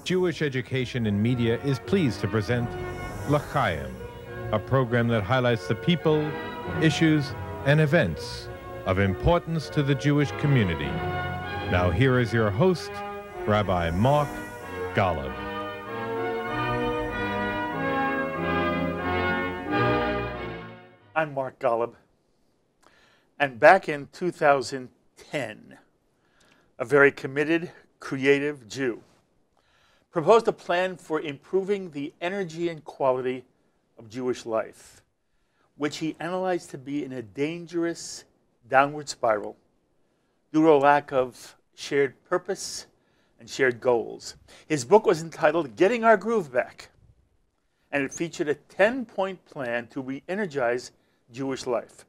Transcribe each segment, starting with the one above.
Jewish Education in Media is pleased to present L'Chaim, a program that highlights the people, issues, and events of importance to the Jewish community. Now here is your host, Rabbi Mark Golub. I'm Mark Golub, and back in 2010, a very committed, creative Jew proposed a plan for improving the energy and quality of Jewish life, which he analyzed to be in a dangerous downward spiral due to a lack of shared purpose and shared goals. His book was entitled Getting Our Groove Back, and it featured a 10-point plan to re-energize Jewish life,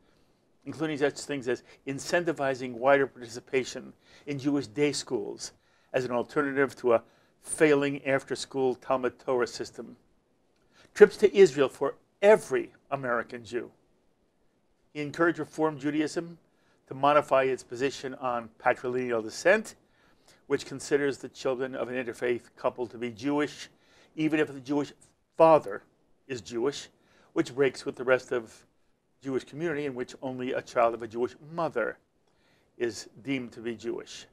including such things as incentivizing wider participation in Jewish day schools as an alternative to a failing after-school Talmud Torah system, trips to Israel for every American Jew. He encouraged Reform Judaism to modify its position on patrilineal descent, which considers the children of an interfaith couple to be Jewish, even if the Jewish father is Jewish, which breaks with the rest of Jewish community in which only a child of a Jewish mother is deemed to be Jewish.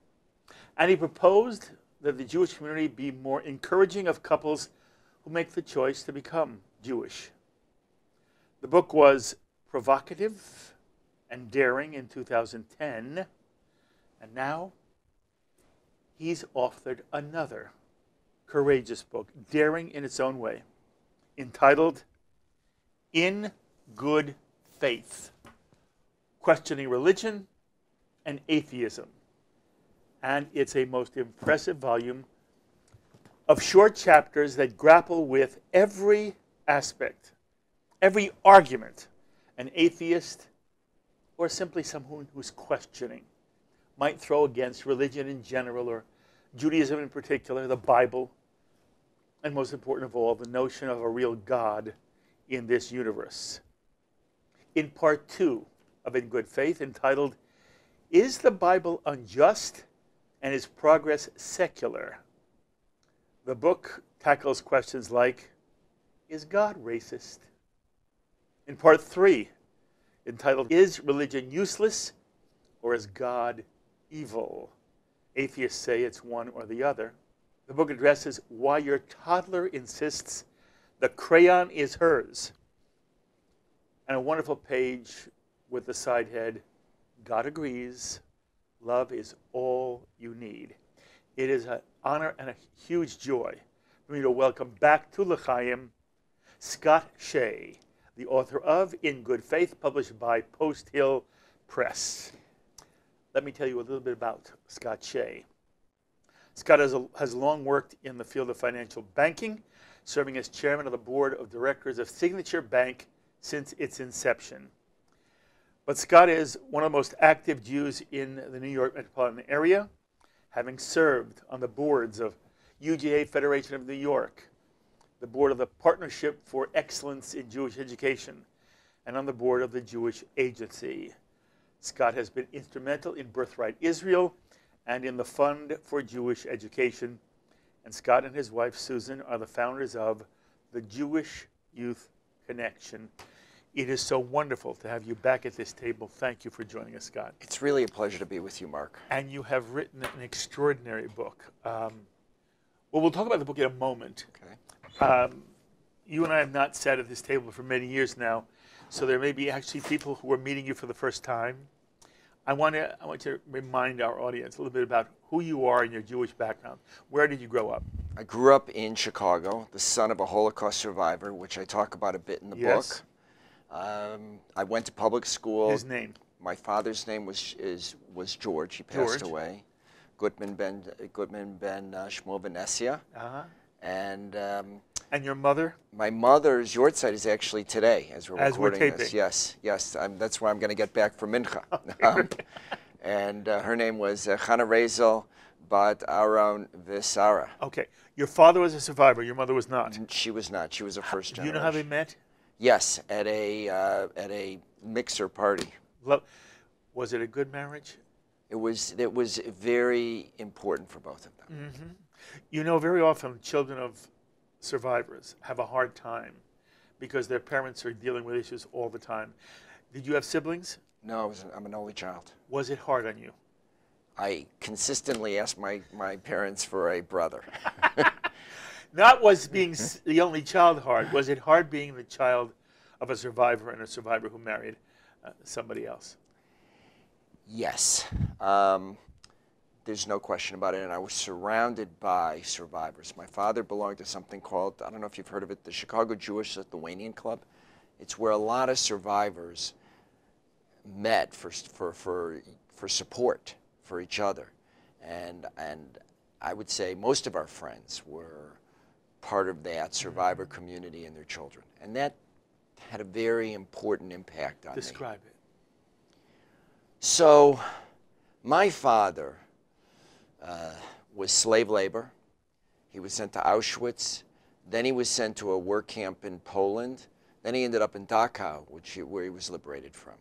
And he proposed that the Jewish community be more encouraging of couples who make the choice to become Jewish. The book was provocative and daring in 2010, and now he's authored another courageous book, daring in its own way, entitled In Good Faith, Questioning Religion and Atheism. And it's a most impressive volume of short chapters that grapple with every aspect, every argument an atheist or simply someone who's questioning might throw against religion in general or Judaism in particular, the Bible, and most important of all, the notion of a real God in this universe. In part 2 of In Good Faith, entitled, Is the Bible Unjust and Is Progress Secular? The book tackles questions like, is God racist? In part 3, entitled, Is Religion Useless or is God evil? Atheists say it's one or the other. The book addresses why your toddler insists the crayon is hers, and a wonderful page with the side head, God agrees, love is all you need. It is an honor and a huge joy for me to welcome back to L'Chaim Scott Shay, the author of In Good Faith, published by Post Hill Press. Let me tell you a little bit about Scott Shay. Scott has long worked in the field of financial banking, serving as chairman of the board of directors of Signature Bank since its inception. But Scott is one of the most active Jews in the New York metropolitan area, having served on the boards of UGA Federation of New York, the board of the Partnership for Excellence in Jewish Education, and on the board of the Jewish Agency. Scott has been instrumental in Birthright Israel and in the Fund for Jewish Education, and Scott and his wife Susan are the founders of the Jewish Youth Connection. It is so wonderful to have you back at this table. Thank you for joining us, Scott. It's really a pleasure to be with you, Mark. And you have written an extraordinary book. Well, we'll talk about the book in a moment. Okay. You and I have not sat at this table for many years now, so there may be actually people who are meeting you for the first time. I want to remind our audience a little bit about who you are and your Jewish background. Where did you grow up? I grew up in Chicago, the son of a Holocaust survivor, which I talk about a bit in the book. I went to public school. His name? My father's name was George. He passed away. Gutman ben Shmuel Venesia. And your mother? My mother's yahrzeit is actually today, as we're recording taping. this. Yes. That's where I'm going to get back from Mincha. And her name was Chana Rezel Bat Aaron Visara. Okay. Your father was a survivor. Your mother was not. She was not. She was a first generation. Do you know how they met? Yes, at a mixer party. Was it a good marriage? It was very important for both of them. Mm-hmm. You know, very often children of survivors have a hard time because their parents are dealing with issues all the time. Did you have siblings? No, I'm an only child. Was it hard on you? I consistently asked my parents for a brother. Not was being the only child hard. Was it hard being the child of a survivor and a survivor who married somebody else? Yes. There's no question about it, and I was surrounded by survivors. My father belonged to something called, I don't know if you've heard of it, the Chicago Jewish Lithuanian Club. It's where a lot of survivors met for support for each other. And I would say most of our friends were part of that survivor community and their children. And that had a very important impact on me. Describe it. So my father was slave labor. He was sent to Auschwitz. Then he was sent to a work camp in Poland. Then he ended up in Dachau, where he was liberated from.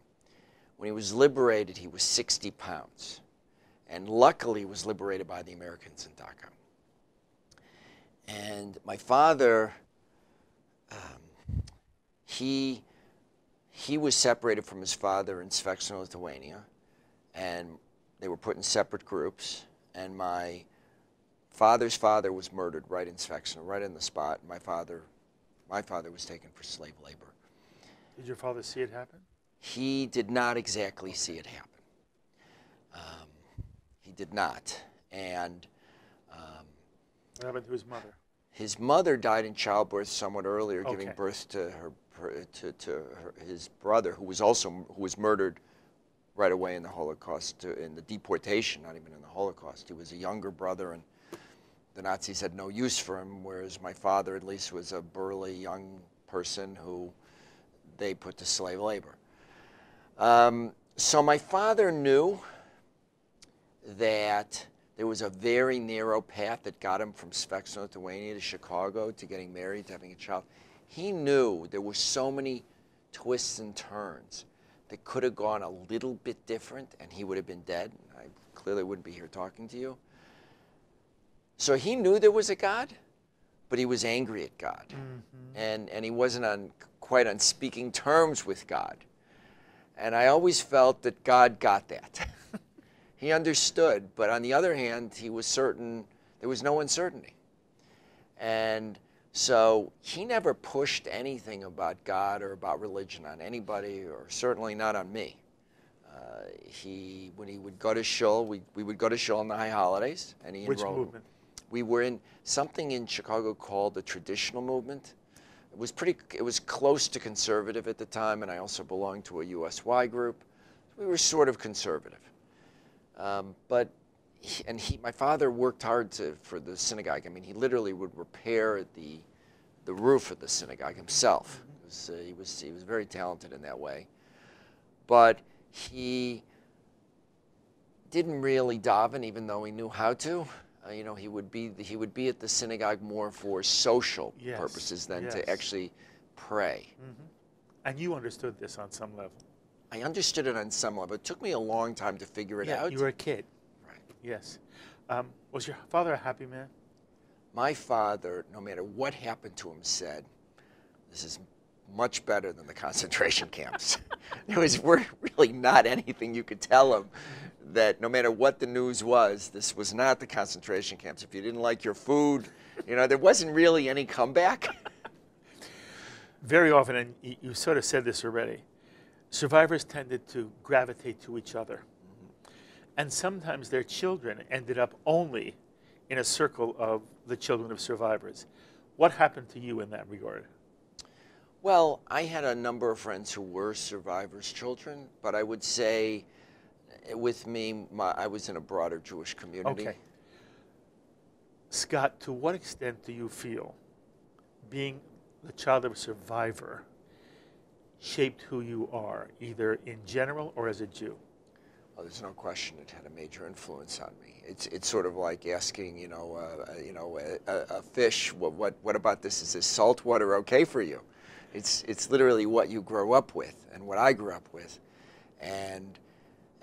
When he was liberated, he was 60 pounds. And luckily, he was liberated by the Americans in Dachau. And my father, he was separated from his father in Svetlana, Lithuania, and they were put in separate groups. And my father's father was murdered right in Svetlana, right in the spot. My father was taken for slave labor. Did your father see it happen? He did not exactly see it happen. He did not. And what happened to his mother? His mother died in childbirth somewhat earlier, Okay. giving birth to his brother, who was murdered right away in the Holocaust, in the deportation, not even in the Holocaust. He was a younger brother, and the Nazis had no use for him, whereas my father at least was a burly young person who they put to slave labor. So my father knew that there was a very narrow path that got him from Svetlana, Lithuania to Chicago to getting married, to having a child. He knew there were so many twists and turns that could have gone a little bit different, and he would have been dead. I clearly wouldn't be here talking to you. So he knew there was a God, but he was angry at God. Mm-hmm. And he wasn't quite on speaking terms with God. And I always felt that God got that. He understood, but on the other hand, he was certain there was no uncertainty. And so he never pushed anything about God or about religion on anybody, or certainly not on me. When he would go to shul, we would go to shul on the high holidays, and he Which enrolled. movement? We were in something in Chicago called the traditional movement. It was close to conservative at the time, and I also belonged to a USY group. We were sort of conservative. But my father worked hard for the synagogue. I mean, he literally would repair the roof of the synagogue himself. He was very talented in that way. But he didn't really daven, even though he knew how to. He would be at the synagogue more for social purposes than to actually pray. Mm-hmm. And you understood this on some level. I understood it on some level. It took me a long time to figure it out. You were a kid. Right. Yes. Was your father a happy man? My father, no matter what happened to him, said, "This is much better than the concentration camps." There was really not anything you could tell him that no matter what the news was, this was not the concentration camps. If you didn't like your food, there wasn't really any comeback. Very often, and you sort of said this already, survivors tended to gravitate to each other. Mm-hmm. And sometimes their children ended up only in a circle of the children of survivors. What happened to you in that regard? Well, I had a number of friends who were survivors' children, but I would say with me, I was in a broader Jewish community. Okay. Scott, to what extent do you feel being the child of a survivor shaped who you are, either in general or as a Jew? Well, there's no question it had a major influence on me. It's sort of like asking, a fish, what about this? Is this salt water okay for you? It's literally what you grow up with and what I grew up with, and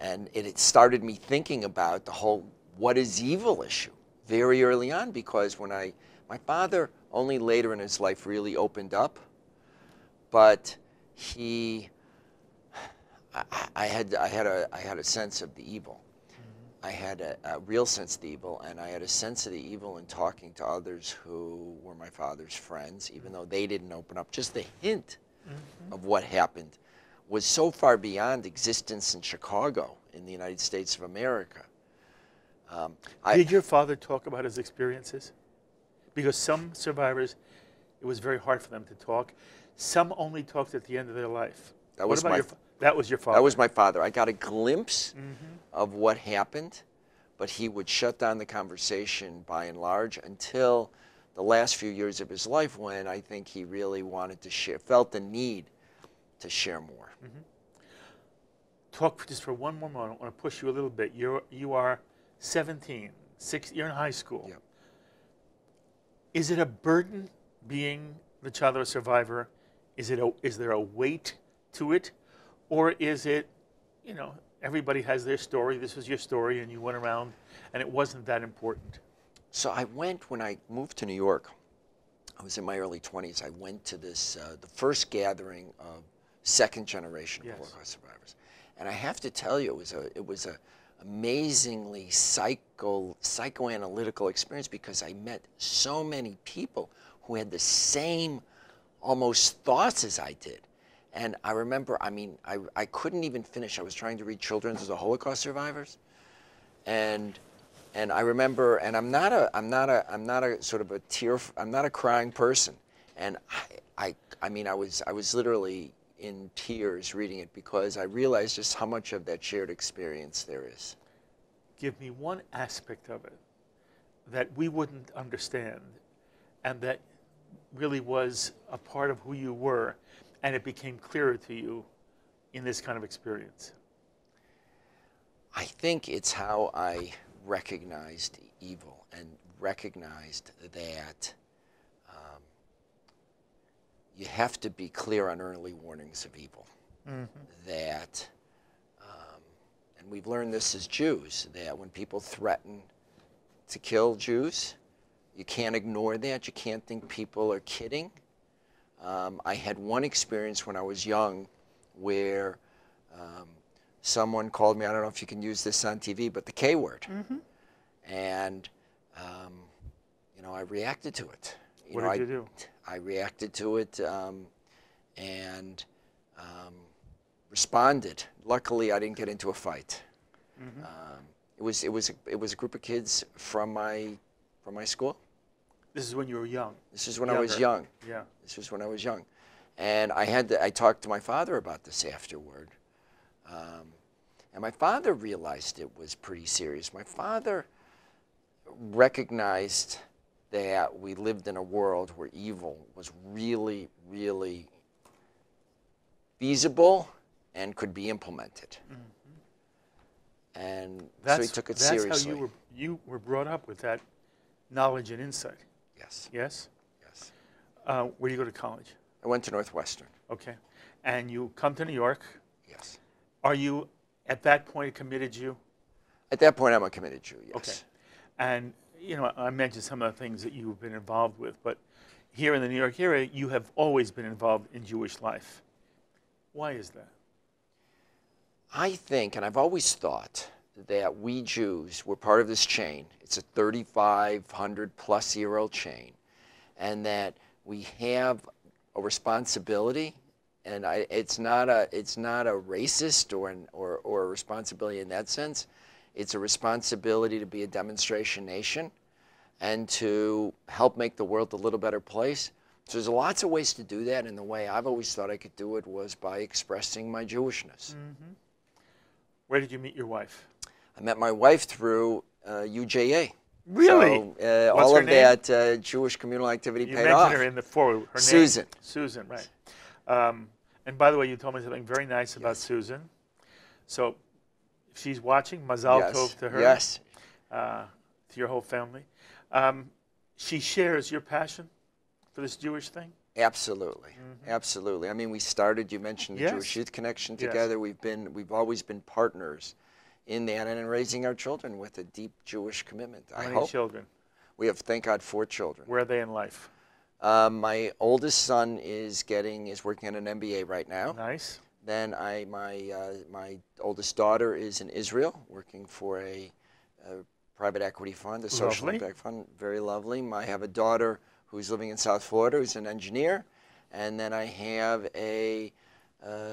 And it started me thinking about the whole what is evil issue very early on, because when my father only later in his life really opened up, but I had a sense of the evil. I had a real sense of the evil, and I had a sense of the evil in talking to others who were my father's friends, even though they didn't open up. Just the hint of what happened was so far beyond existence in Chicago, in the United States of America. Did your father talk about his experiences? Because some survivors, it was very hard for them to talk. Some only talked at the end of their life. That was my that was your father. That was my father. I got a glimpse of what happened, but he would shut down the conversation by and large until the last few years of his life, when I think he really wanted to share, felt the need to share more. Talk just for one more moment. I want to push you a little bit. You are 17, you're in high school. Yep. Is it a burden being the child of a survivor? Is there a weight to it? Or is it, you know, everybody has their story, this was your story, and you went around, and it wasn't that important? So I went, when I moved to New York, I was in my early 20s, I went to this, the first gathering of second generation Holocaust survivors. And I have to tell you, it was a amazingly psychoanalytical experience, because I met so many people who had the same almost thoughts as I did. And I remember, I mean, I couldn't even finish. I was trying to read children's of the Holocaust survivors, and I remember, and I'm not a sort of I'm not a crying person, and I mean, I was literally in tears reading it, because I realized just how much of that shared experience there is. Give me one aspect of it that we wouldn't understand, and that really was a part of who you were, and it became clearer to you in this kind of experience. I think it's how I recognized evil and recognized that you have to be clear on early warnings of evil. That, and we've learned this as Jews, that when people threaten to kill Jews, you can't ignore that. You can't think people are kidding. I had one experience when I was young where someone called me, I don't know if you can use this on TV, but the K word. And, you know, I reacted to it. What did you do? I reacted to it and responded. Luckily, I didn't get into a fight. It was a group of kids from my school. This is when you were young. This is when I was young. Yeah. This was when I was young, and I talked to my father about this afterward, and my father realized it was pretty serious. My father recognized that we lived in a world where evil was really, really feasible and could be implemented. And so he took it seriously. That's how you were brought up, with that knowledge and insight. Yes. Yes? Yes. Where do you go to college? I went to Northwestern. Okay. And you come to New York. Yes. Are you, at that point, a committed Jew? At that point, I'm a committed Jew, yes. Okay. And, you know, I mentioned some of the things that you've been involved with, but here in the New York area, you have always been involved in Jewish life. Why is that? I think, and I've always thought, that we Jews were part of this chain. It's a 3,500-plus-year-old chain, and that we have a responsibility, and it's not a racist or a responsibility in that sense. It's a responsibility to be a demonstration nation and to help make the world a little better place. So there's lots of ways to do that, and the way I've always thought I could do it was by expressing my Jewishness. Where did you meet your wife? I met my wife through UJA. Really? So, What's all her of name? that Jewish communal activity You paid mentioned off. her in the foreword. Her Susan. name? Susan, right. And by the way, you told me something very nice about Susan. So if she's watching, Mazal Tov to her. Yes. To your whole family. She shares your passion for this Jewish thing? Absolutely. Absolutely. I mean, we started, you mentioned the Jewish Youth Connection together. We've always been partners. in that and in raising our children with a deep Jewish commitment. How many children? We have, thank God, 4 children. Where are they in life? My oldest son is working on an MBA right now. Nice. Then my oldest daughter is in Israel, working for a private equity fund, a social impact fund. Very lovely. I have a daughter who's living in South Florida, who's an engineer, and then I have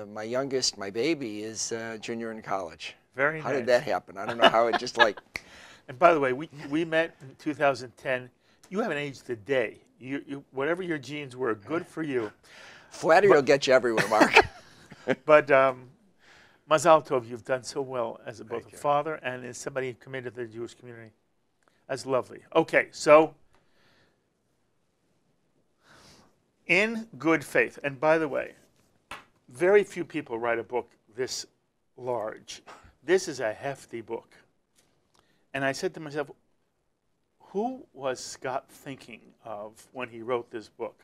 my youngest, my baby, is a junior in college. Very nice. How did that happen? I don't know how it just like. And by the way, we met in 2010. You haven't aged a day. You whatever your genes were, good for you. Flattery will get you everywhere, Mark. But Mazal Tov, you've done so well as both a father and as somebody committed to the Jewish community. That's lovely. Okay, so in good faith, and by the way, very few people write a book this large. This is a hefty book. And I said to myself, who was Scott thinking of when he wrote this book?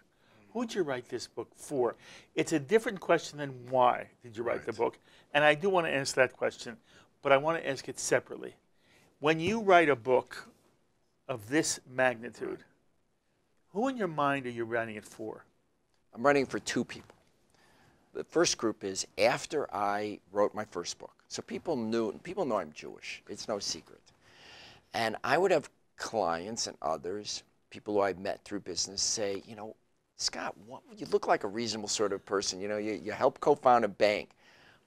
Who'd you write this book for? It's a different question than why did you write the book? And I do want to answer that question, but I want to ask it separately. When you write a book of this magnitude, who in your mind are you writing it for? I'm writing it for 2 people. The first group is after I wrote my first book. So people know I'm Jewish. It's no secret. And I would have clients and others, people who I've met through business, say, you know, Scott, you look like a reasonable sort of person. You know, you helped co-found a bank.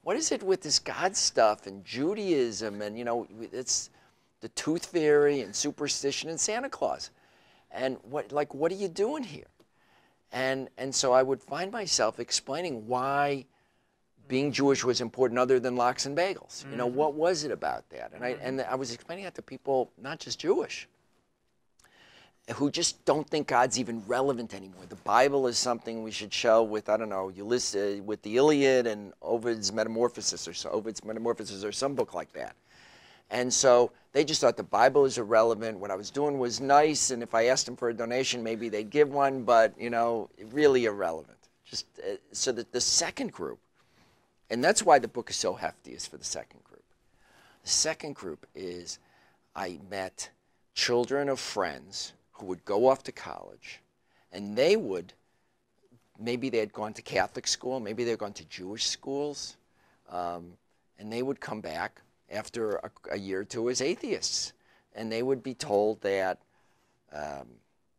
What is it with this God stuff and Judaism and, you know, it's the tooth fairy and superstition and Santa Claus? And what are you doing here? And so I would find myself explaining why being Jewish was important other than lox and bagels. You know, what was it about that? And I was explaining that to people, not just Jewish, who just don't think God's even relevant anymore. The Bible is something we should show with, I don't know, Ulysses, with the Iliad and Ovid's Metamorphosis or some book like that. And so they just thought the Bible is irrelevant. What I was doing was nice, and if I asked them for a donation, maybe they'd give one, but, you know, really irrelevant. Just so that the second group, and that's why the book is so hefty, is for the second group. The second group is I met children of friends who would go off to college, and maybe they had gone to Catholic school, maybe they had gone to Jewish schools, and they would come back after a year or two as atheists. And they would be told that,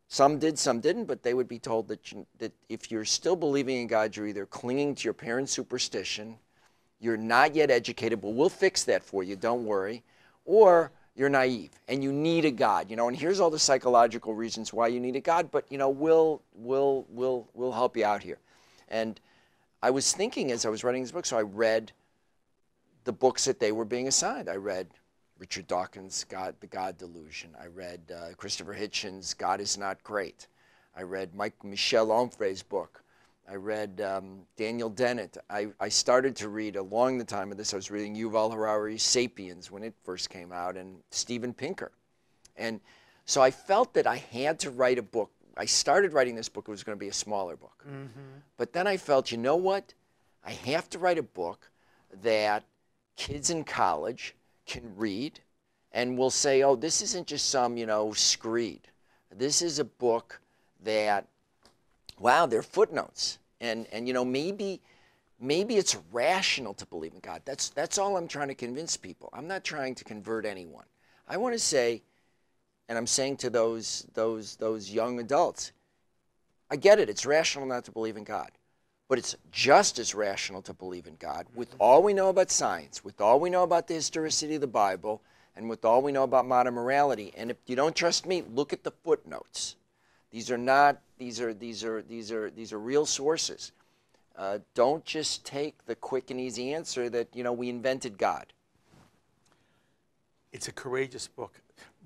some did, some didn't, but they would be told that if you're still believing in God, you're either clinging to your parents' superstition, you're not yet educated, but we'll fix that for you, don't worry, or you're naive and you need a God, you know, and here's all the psychological reasons why you need a God, but, you know, we'll help you out here. And I was thinking as I was writing this book, so I read the books that they were being assigned. I read Richard Dawkins' The God Delusion. I read Christopher Hitchens' God is Not Great. I read Michel Onfray's book. I read Daniel Dennett. I started to read, along the time of this, I was reading Yuval Harari's Sapiens when it first came out, and Steven Pinker. And so I felt that I had to write a book. I started writing this book, it was going to be a smaller book. But then I felt, you know what? I have to write a book that kids in college can read and will say, oh, this isn't just some, you know, screed. This is a book that, wow, there are footnotes. And you know, maybe it's rational to believe in God. That's all I'm trying to convince people. I'm not trying to convert anyone. I want to say, and I'm saying to those young adults, I get it, it's rational not to believe in God. But it's just as rational to believe in God with all we know about science, with all we know about the historicity of the Bible, and with all we know about modern morality. And if you don't trust me, look at the footnotes. These are real sources. Don't just take the quick and easy answer that, you know, we invented God. It's a courageous book.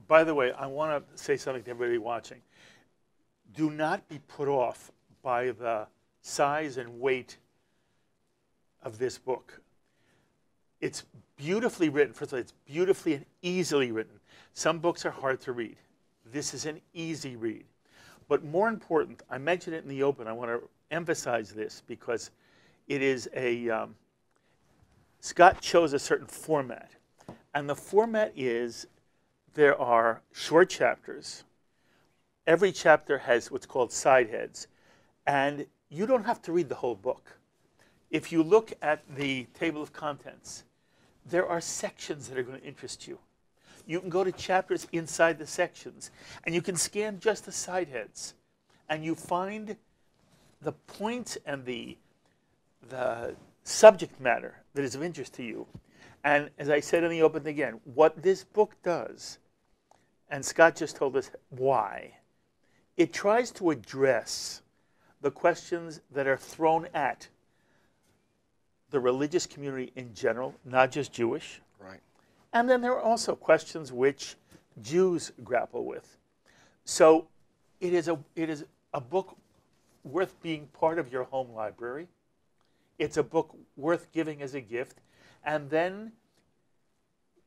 By the way, I want to say something to everybody watching. Do not be put off by the size and weight of this book. It's beautifully written. First of all, it's beautifully and easily written. Some books are hard to read. This is an easy read. But more important, I mentioned it in the open, I want to emphasize this because it is Scott chose a certain format. And the format is there are short chapters. Every chapter has what's called side heads. And you don't have to read the whole book. If you look at the table of contents, there are sections that are going to interest you. You can go to chapters inside the sections, and you can scan just the side heads. And you find the points and the subject matter that is of interest to you. And as I said in the opening again, what this book does, and Scott just told us why, it tries to address the questions that are thrown at the religious community in general, not just Jewish. Right. And then there are also questions which Jews grapple with. So it is a book worth being part of your home library. It's a book worth giving as a gift. And then,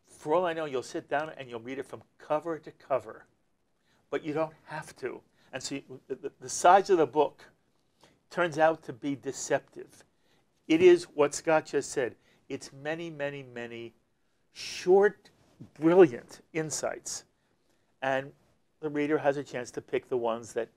for all I know, you'll sit down and you'll read it from cover to cover. But you don't have to. And so the size of the book turns out to be deceptive. It is what Scott just said. It's many, many, many short, brilliant insights. And the reader has a chance to pick the ones that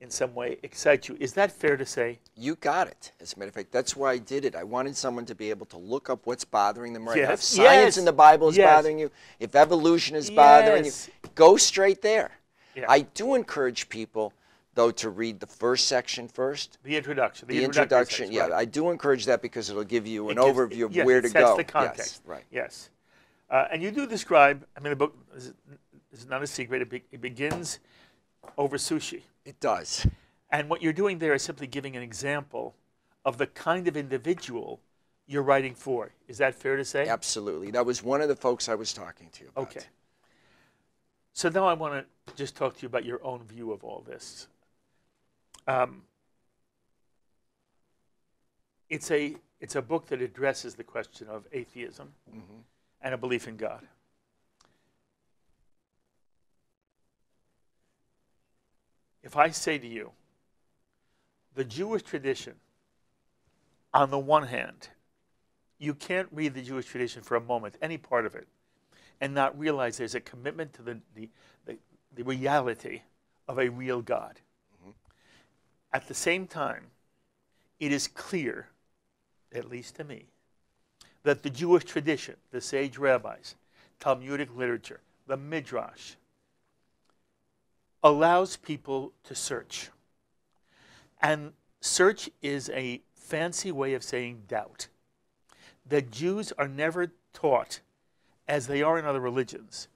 in some way excite you. Is that fair to say? You got it. As a matter of fact, that's why I did it. I wanted someone to be able to look up what's bothering them right now. If science in the Bible is bothering you, if evolution is bothering you, go straight there. Yeah. I do encourage people, though, to read the first section first. The introduction. The introduction, section, right. I do encourage that because it'll give you an overview of where to go. Sets the context. Yes, right. Yes. And you do describe, I mean, the book is not a secret. It begins over sushi. It does. And what you're doing there is simply giving an example of the kind of individual you're writing for. Is that fair to say? Absolutely. That was one of the folks I was talking to you about. Okay. So now I want to just talk to you about your own view of all this. It's a book that addresses the question of atheism and a belief in God. If I say to you, the Jewish tradition, on the one hand, you can't read the Jewish tradition for a moment, any part of it, and not realize there's a commitment to the reality of a real God. At the same time, it is clear, at least to me, that the Jewish tradition, the sage rabbis, Talmudic literature, the Midrash, allows people to search. And search is a fancy way of saying doubt. The Jews are never taught, as they are in other religions.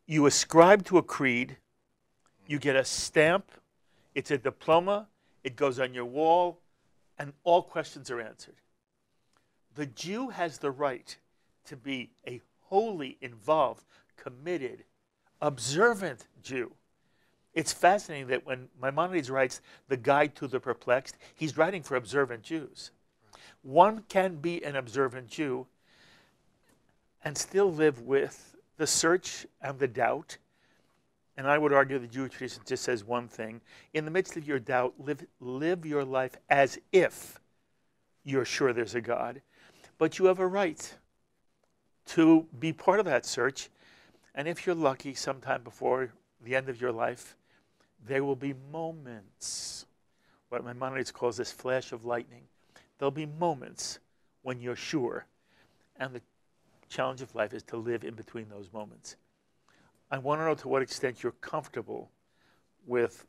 You ascribe to a creed, you get a stamp, it's a diploma, it goes on your wall, and all questions are answered. The Jew has the right to be a wholly involved, committed, observant Jew. It's fascinating that when Maimonides writes The Guide to the Perplexed, he's writing for observant Jews. One can be an observant Jew and still live with the search and the doubt. And I would argue the Jewish tradition just says one thing. In the midst of your doubt, live your life as if you're sure there's a God. But you have a right to be part of that search. And if you're lucky, sometime before the end of your life, there will be moments, what Maimonides calls this flash of lightning. There'll be moments when you're sure. And the challenge of life is to live in between those moments. I want to know to what extent you're comfortable with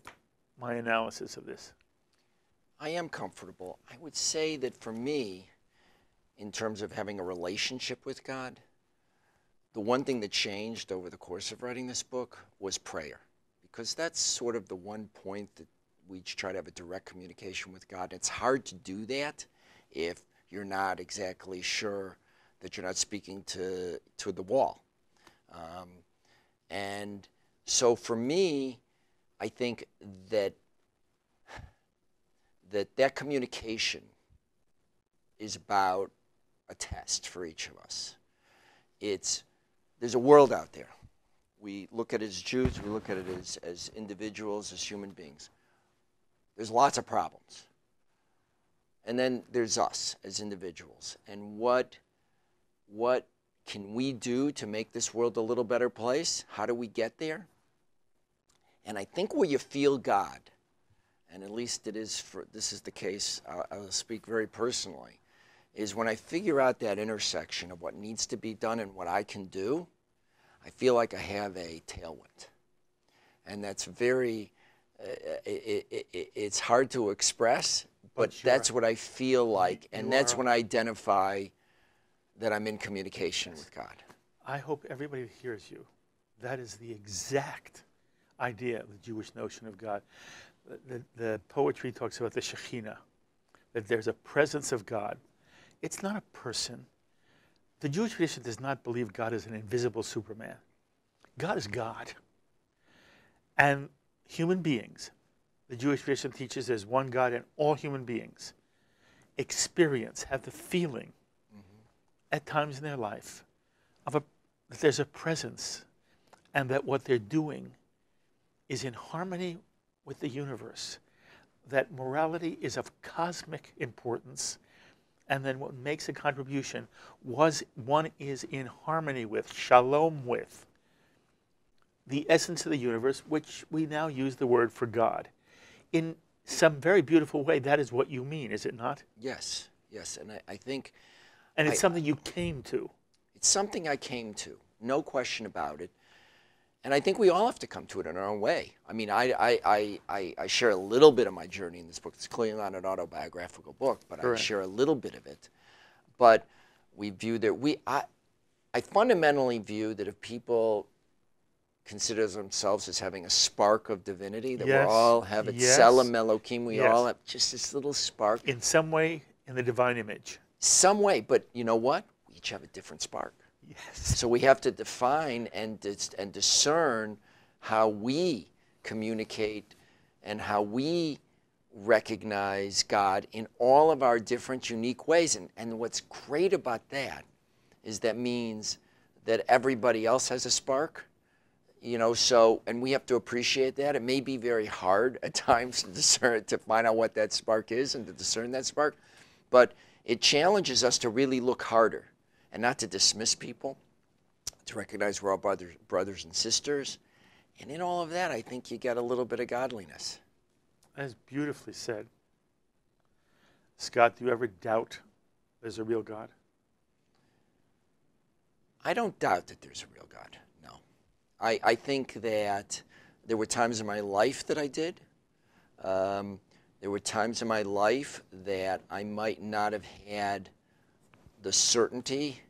my analysis of this. I am comfortable. I would say that for me, in terms of having a relationship with God, the one thing that changed over the course of writing this book was prayer, because that's sort of the one point that we try to have a direct communication with God. It's hard to do that if you're not exactly sure that you're not speaking to the wall. And so for me, I think that communication is about a test for each of us. There's a world out there. We look at it as Jews, we look at it as individuals, as human beings. There's lots of problems. And then there's us as individuals. And what can we do to make this world a little better place? How do we get there? And I think where you feel God, and at least this is the case, I'll speak very personally, is when I figure out that intersection of what needs to be done and what I can do, I feel like I have a tailwind. And that's very, it's hard to express, but that's what I feel like. And that's when I identify that I'm in communication with God. I hope everybody hears you. That is the exact idea of the Jewish notion of God. The poetry talks about the Shekhinah, that there's a presence of God. It's not a person. The Jewish tradition does not believe God is an invisible Superman. God is God. And human beings, the Jewish tradition teaches there's one God, and all human beings experience, have the feeling at times in their life that there's a presence, and that what they're doing is in harmony with the universe, that morality is of cosmic importance, and then what makes a contribution one is in harmony with, shalom with, the essence of the universe, which we now use the word for God. In some very beautiful way, that is what you mean, is it not? Yes, yes, and I think... And it's something you came to. It's something I came to, no question about it. And I think we all have to come to it in our own way. I mean, I share a little bit of my journey in this book. It's clearly not an autobiographical book, but correct. I share a little bit of it. But we view that I fundamentally view that if people consider themselves as having a spark of divinity, that we all have it, Tselem Elokim, we all have just this little spark. In some way, in the divine image. Some way, but you know what? We each have a different spark. Yes. So we have to define and discern how we communicate and how we recognize God in all of our different unique ways. And what's great about that is that means that everybody else has a spark, you know, and we have to appreciate that. It may be very hard at times to discern, to find out what that spark is and to discern that spark, but it challenges us to really look harder. And not to dismiss people, to recognize we're all brothers and sisters. And in all of that, I think you get a little bit of godliness. That is beautifully said. Scott, do you ever doubt there's a real God? I don't doubt that there's a real God, no. I think that there were times in my life that I did. There were times in my life that I might not have had the certainty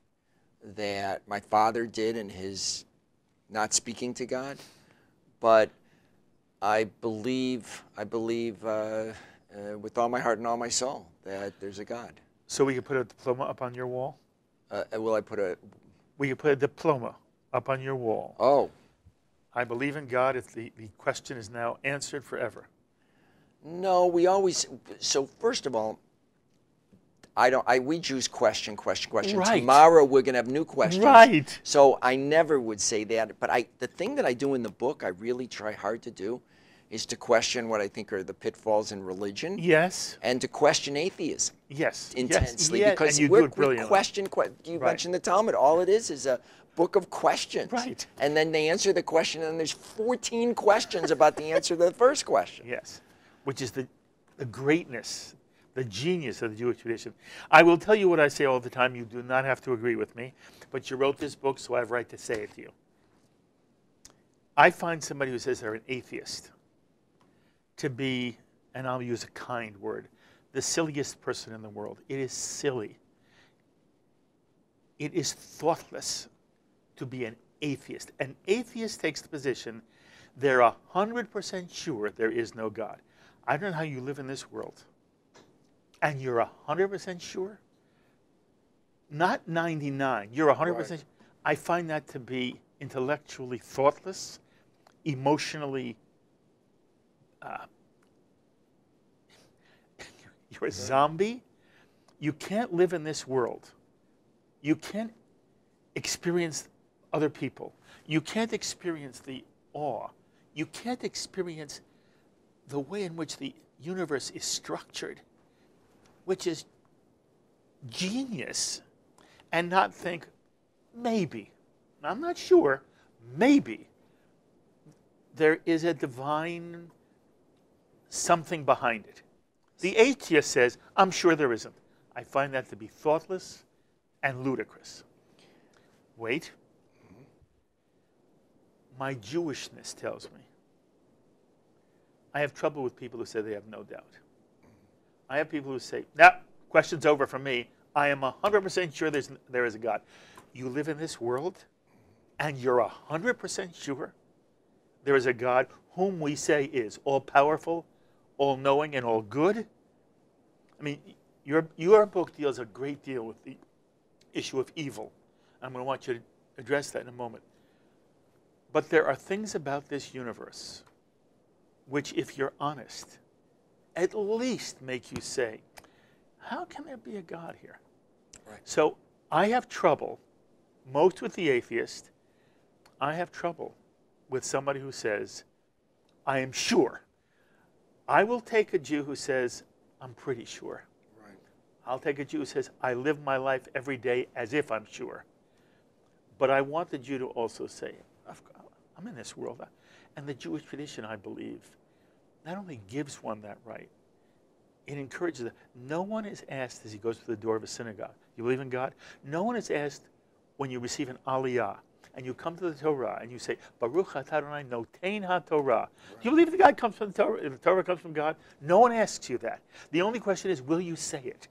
that my father did in his not speaking to God, but I believe with all my heart and all my soul that there's a God. So we could put a diploma up on your wall? Will I put a... We could put a diploma up on your wall. Oh. I believe in God if the question is now answered forever. No, we always... So first of all, we Jews question. Right. Tomorrow we're going to have new questions. Right. So I never would say that. But the thing that I do in the book, I really try hard to do, is to question what I think are the pitfalls in religion. Yes. And to question atheism. Yes. Intensely. Yes. Because and we question. You mentioned the Talmud. All it is a book of questions. Right. And then they answer the question, and there's 14 questions about the answer to the first question. Yes. Which is the greatness, the genius of the Jewish tradition. I will tell you what I say all the time. You do not have to agree with me, but you wrote this book, so I have a right to say it to you. I find somebody who says they're an atheist to be, and I'll use a kind word, the silliest person in the world. It is silly. It is thoughtless to be an atheist. An atheist takes the position they're 100% sure there is no God. I don't know how you live in this world. And you're 100% sure? Not 99. You're 100%. Right. I find that to be intellectually thoughtless, emotionally. You're a zombie. You can't live in this world. You can't experience other people. You can't experience the awe. You can't experience the way in which the universe is structured, which is genius, and not think, maybe, I'm not sure, maybe there is a divine something behind it. The atheist says, I'm sure there isn't. I find that to be thoughtless and ludicrous. Wait. My Jewishness tells me I have trouble with people who say they have no doubt. I have people who say, nah, question's over for me. I am 100% sure there is a God. You live in this world and you're 100% sure there is a God whom we say is all-powerful, all-knowing, and all-good? I mean, your book deals a great deal with the issue of evil. I'm going to want you to address that in a moment. But there are things about this universe which, if you're honest, at least make you say, how can there be a God here? Right. So I have trouble, most with the atheist, I have trouble with somebody who says, I am sure. I will take a Jew who says, I'm pretty sure. Right. I'll take a Jew who says, I live my life every day as if I'm sure. But I want the Jew to also say, I'm in this world. And the Jewish tradition, I believe, not only gives one that right, it encourages it. No one is asked as he goes to the door of a synagogue, you believe in God? No one is asked when you receive an aliyah and you come to the Torah and you say, Baruch atah Adonai notein ha-Torah. Do you believe that God comes from the Torah? If the Torah comes from God? No one asks you that. The only question is, will you say it?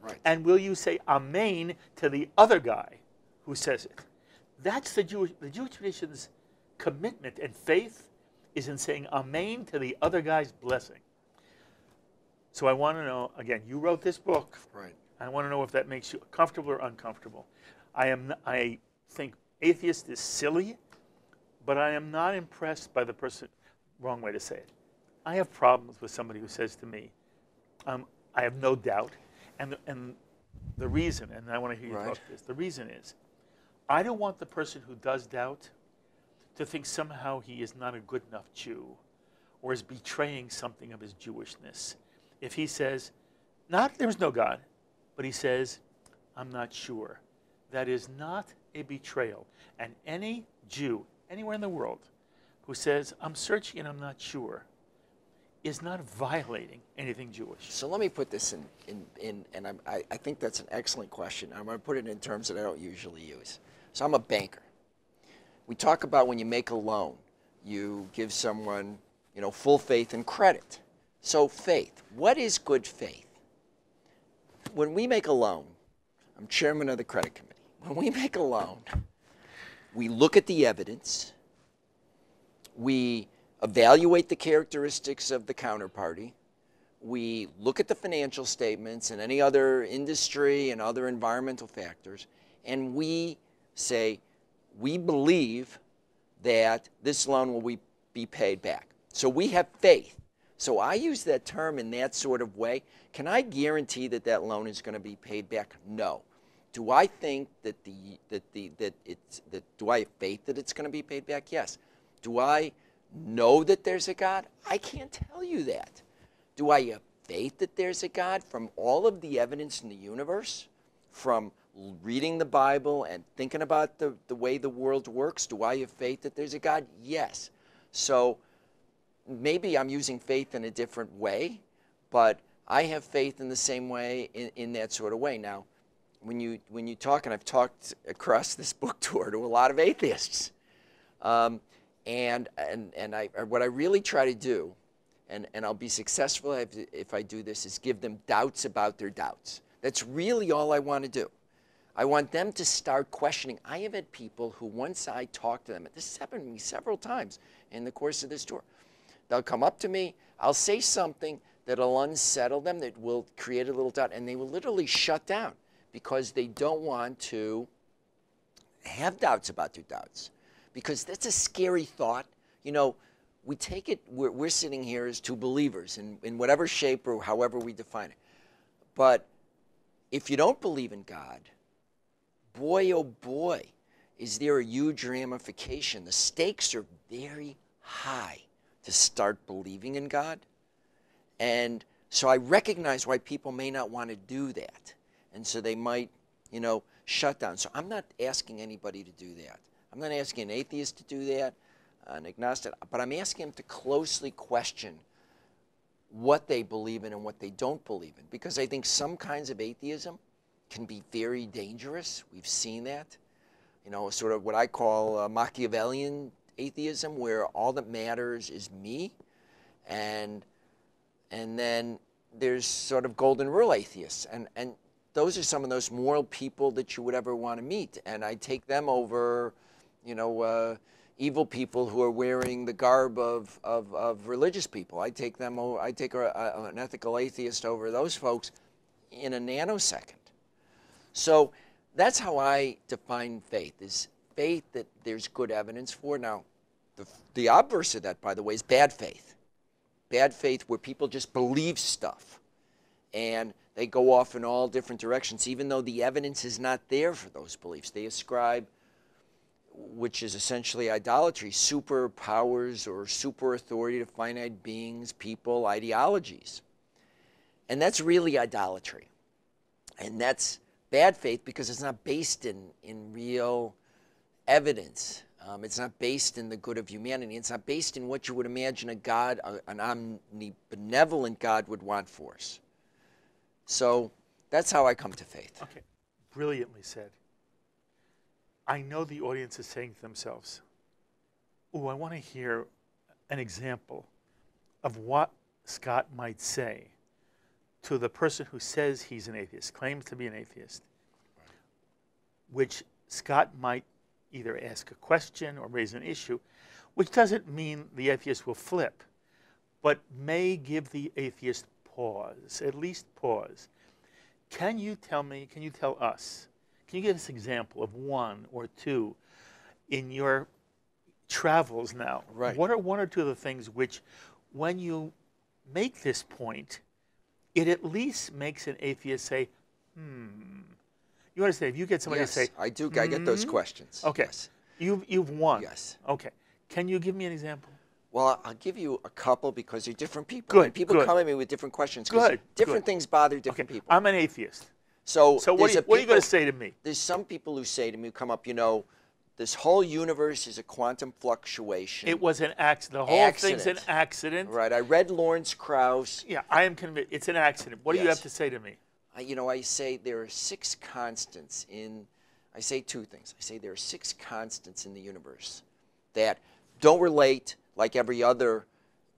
Right. And will you say amen to the other guy who says it? That's the Jewish tradition's commitment and faith is in saying amen to the other guy's blessing. So I want to know, again, you wrote this book. Right. I want to know if that makes you comfortable or uncomfortable. I think atheist is silly, but I am not impressed by the person, wrong way to say it. I have problems with somebody who says to me, I have no doubt. And the reason, and I want to hear you talk this, the reason is, I don't want the person who does doubt to think somehow he is not a good enough Jew or is betraying something of his Jewishness. If he says, there's no God, but he says, I'm not sure, that is not a betrayal. And any Jew, anywhere in the world, who says, I'm searching and I'm not sure, is not violating anything Jewish. So let me put this in and I think that's an excellent question. I'm going to put it in terms that I don't usually use. So I'm a banker. We talk about when you make a loan, you give someone, full faith and credit. So faith, what is good faith? When we make a loan, I'm chairman of the credit committee. When we make a loan, we look at the evidence, we evaluate the characteristics of the counterparty, we look at the financial statements and any other industry and other environmental factors, and we say, we believe that this loan will be paid back. So we have faith. So I use that term in that sort of way. Can I guarantee that that loan is going to be paid back? No. Do I think that do I have faith that it's going to be paid back? Yes. Do I know that there's a God? I can't tell you that. Do I have faith that there's a God from all of the evidence in the universe, from reading the Bible and thinking about the way the world works? Do I have faith that there's a God? Yes. So maybe I'm using faith in a different way, but I have faith in the same way, in that sort of way. Now, when you talk, and I've talked across this book tour to a lot of atheists, what I really try to do, and I'll be successful if I do this, is give them doubts about their doubts. That's really all I want to do. I want them to start questioning. I have had people who, once I talk to them, this has happened to me several times in the course of this tour, they'll come up to me, I'll say something that'll unsettle them, that will create a little doubt, and they will literally shut down because they don't want to have doubts about their doubts. Because that's a scary thought. We take it, we're sitting here as two believers in whatever shape or however we define it. But if you don't believe in God, boy, oh boy, is there a huge ramification. The stakes are very high to start believing in God. And so I recognize why people may not want to do that. And so they might, shut down. So I'm not asking anybody to do that. I'm not asking an atheist to do that, an agnostic, but I'm asking them to closely question what they believe in and what they don't believe in. Because I think some kinds of atheism can be very dangerous. We've seen that. You know, sort of what I call Machiavellian atheism, where all that matters is me. And then there's sort of golden rule atheists. And those are some of those moral people that you would ever want to meet. And I take them over, you know, evil people who are wearing the garb of religious people. I take them over, I take an ethical atheist over those folks in a nanosecond. So that's how I define faith, is faith that there's good evidence for. Now, the obverse of that, by the way, is bad faith. Bad faith where people just believe stuff and they go off in all different directions, even though the evidence is not there for those beliefs. They ascribe, which is essentially idolatry, superpowers or super authority to finite beings, people, ideologies. And that's really idolatry. And that's bad faith because it's not based in real evidence. It's not based in the good of humanity. It's not based in what you would imagine a God, an omnibenevolent God would want for us. So that's how I come to faith. Okay, brilliantly said. I know the audience is saying to themselves, "Ooh, I want to hear an example of what Scott might say to the person who says he's an atheist, claims to be an atheist," which Scott might either ask a question or raise an issue, which doesn't mean the atheist will flip, but may give the atheist pause, at least pause. Can you tell me, can you tell us, can you give us an example of one or two in your travels now? Right. What are one or two of the things which, when you make this point, it at least makes an atheist say, You understand? If you get somebody Yes, to say, I do. I get those questions. Okay. Yes. You've won. Yes. Okay. Can you give me an example? Well, I'll give you a couple because they're different people. Good, And people good. come at me with different questions. 'Cause Good, different good. things bother different people. I'm an atheist. So what are there's you going people- to say to me? There's some people who say to me, who come up, you know, this whole universe is a quantum fluctuation. It was an accident. The whole thing's an accident. Right. I read Lawrence Krauss. Yeah, I am convinced. It's an accident. What do you Yes. have to say to me? You know, I say there are 6 constants in, I say 2 things. I say there are 6 constants in the universe that don't relate, like every other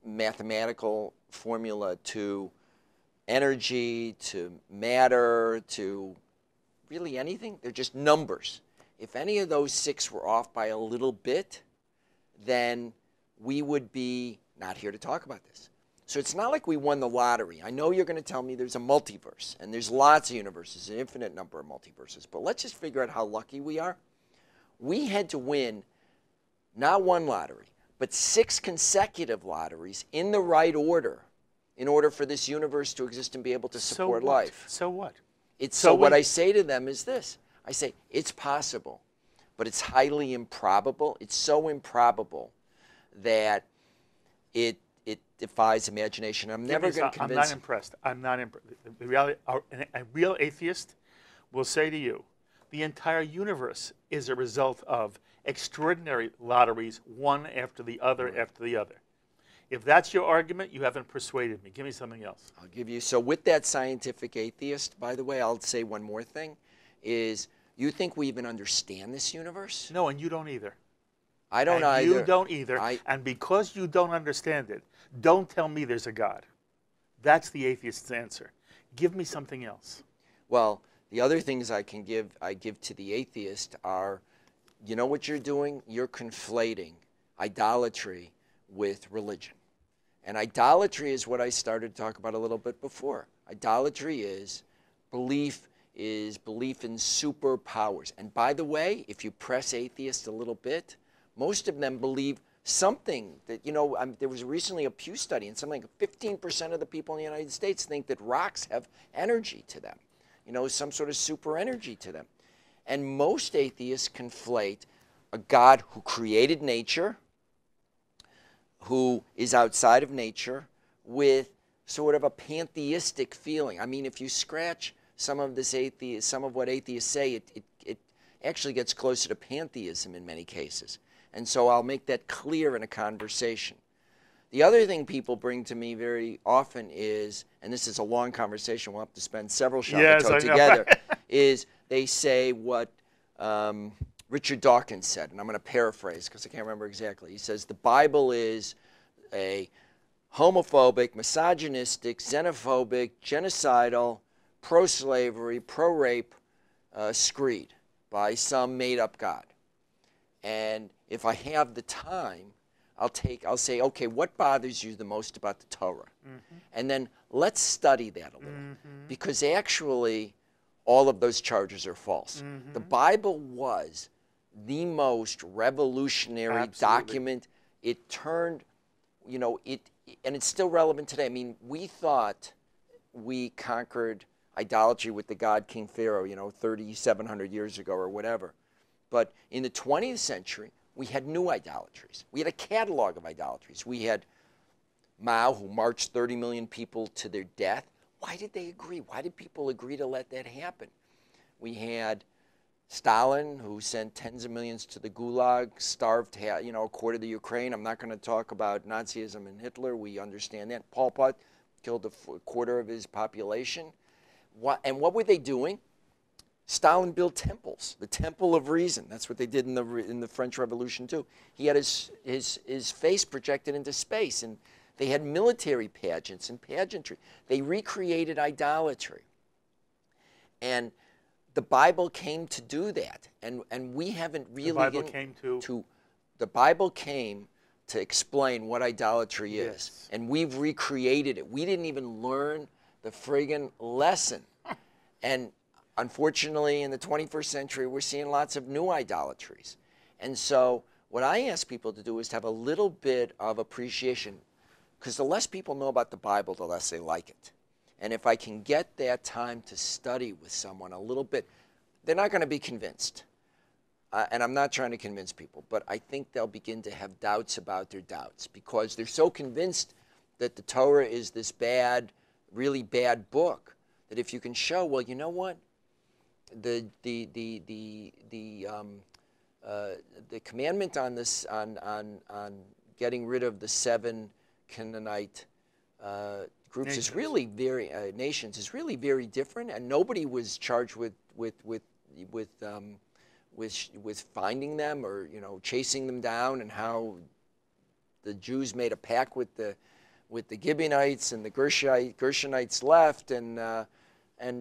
mathematical formula, to energy, to matter, to really anything. They're just numbers. If any of those 6 were off by a little bit, then we would be not here to talk about this. So it's not like we won the lottery. I know you're going to tell me there's a multiverse, and there's lots of universes, an infinite number of multiverses. But let's just figure out how lucky we are. We had to win not one lottery, but 6 consecutive lotteries in the right order in order for this universe to exist and be able to support life. So what? So what I say to them is this. I say, it's possible, but it's highly improbable. It's so improbable that it defies imagination. I'm never going to convince. I'm not impressed. I'm not impressed. The reality, a real atheist will say to you, the entire universe is a result of extraordinary lotteries, one after the other after the other. If that's your argument, you haven't persuaded me. Give me something else. I'll give you. So with that scientific atheist, by the way, I'll say one more thing, is you think we even understand this universe? No, and you don't either. I don't either. You don't either. And because you don't understand it, don't tell me there's a God. That's the atheist's answer. Give me something else. Well, the other things I give to the atheist are, you know what you're doing? You're conflating idolatry with religion. And idolatry is what I started to talk about a little bit before. Idolatry is belief in superpowers. And by the way, if you press atheists a little bit, most of them believe something that, you know, there was recently a Pew study, and something like 15% of the people in the United States think that rocks have energy to them, you know, some sort of super energy to them. And most atheists conflate a God who created nature, who is outside of nature, with sort of a pantheistic feeling. I mean, if you scratch some of what atheists say, actually gets closer to pantheism in many cases. And so I'll make that clear in a conversation. The other thing people bring to me very often is, and this is a long conversation, we'll have to spend several Shabbatot together, is they say what Richard Dawkins said, and I'm going to paraphrase because I can't remember exactly. He says, the Bible is a homophobic, misogynistic, xenophobic, genocidal, pro-slavery, pro-rape screed by some made-up God. And if I have the time, I'll say, okay, what bothers you the most about the Torah? And then let's study that a little. Because actually, all of those charges are false. The Bible was the most revolutionary document. It turned, you know, and it's still relevant today. I mean, we thought we conquered idolatry with the god King Pharaoh, you know, 3,700 years ago or whatever. But in the 20th century, we had new idolatries. We had a catalog of idolatries. We had Mao, who marched 30 million people to their death. Why did they agree? Why did people agree to let that happen? We had Stalin, who sent tens of millions to the Gulag, starved, you know, a quarter of the Ukraine. I'm not going to talk about Nazism and Hitler. We understand that. Pol Pot killed a quarter of his population. And what were they doing? Stalin built temples, the Temple of Reason. That's what they did in the French Revolution too. He had his face projected into space, and they had military pageants and pageantry. They recreated idolatry. And the Bible came to do that, and we haven't really. The Bible came to explain what idolatry is, and we've recreated it. We didn't even learn the friggin' lesson, and unfortunately, in the 21st century, we're seeing lots of new idolatries. And so what I ask people to do is to have a little bit of appreciation, because the less people know about the Bible, the less they like it. And if I can get that time to study with someone a little bit, they're not going to be convinced. And I'm not trying to convince people, but I think they'll begin to have doubts about their doubts, because they're so convinced that the Torah is this bad, really bad book, that if you can show, well, you know what? The commandment on this on getting rid of the 7 Canaanite groups is really very nations is really very different, and nobody was charged with finding them or, you know, chasing them down, and how the Jews made a pact with the Gibeonites, and the Gershonites left, and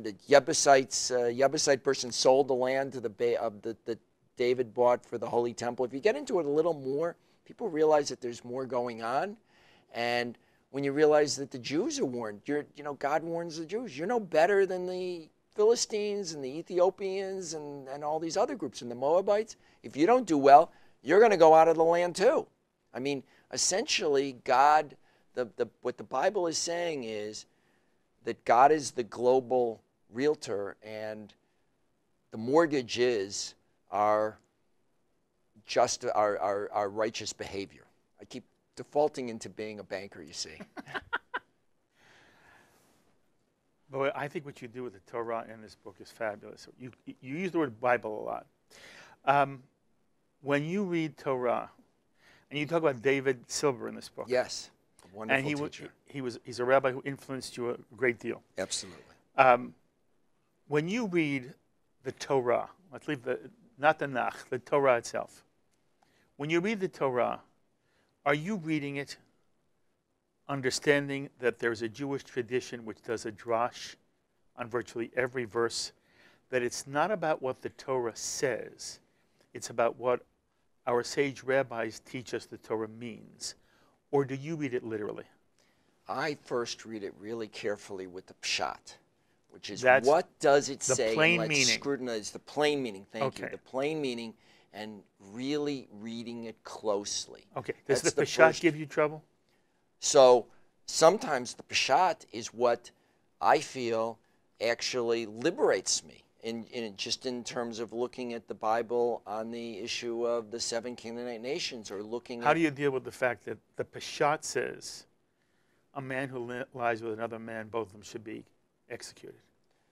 the Jebusite person sold the land to that David bought for the Holy Temple. If you get into it a little more, people realize that there's more going on. And when you realize that the Jews are warned, God warns the Jews. You're no better than the Philistines and the Ethiopians and all these other groups, and the Moabites. If you don't do well, you're going to go out of the land too. I mean, essentially, God, what the Bible is saying is that God is the global realtor, and the mortgage is our righteous behavior. I keep defaulting into being a banker, you see. But I think what you do with the Torah in this book is fabulous. You use the word Bible a lot. When you read Torah, and you talk about David Silver in this book. Yes, a wonderful teacher. He's a rabbi who influenced you a great deal. Absolutely. When you read the Torah, let's leave not the Nach, the Torah itself. When you read the Torah, are you reading it understanding that there's a Jewish tradition which does a drash on virtually every verse, that it's not about what the Torah says, it's about what our sage rabbis teach us the Torah means? Or do you read it literally? I first read it really carefully with the pshat, which is what does it say? The plain and meaning. Scrutinize the plain meaning. Thank you. Okay. The plain meaning, and really reading it closely. Okay. Does the pshat give you trouble? So sometimes the pshat is what I feel actually liberates me, just in terms of looking at the Bible on the issue of the 7 Canaanite nations, or looking How do you deal with the fact that the pshat says a man who lies with another man, both of them should be executed?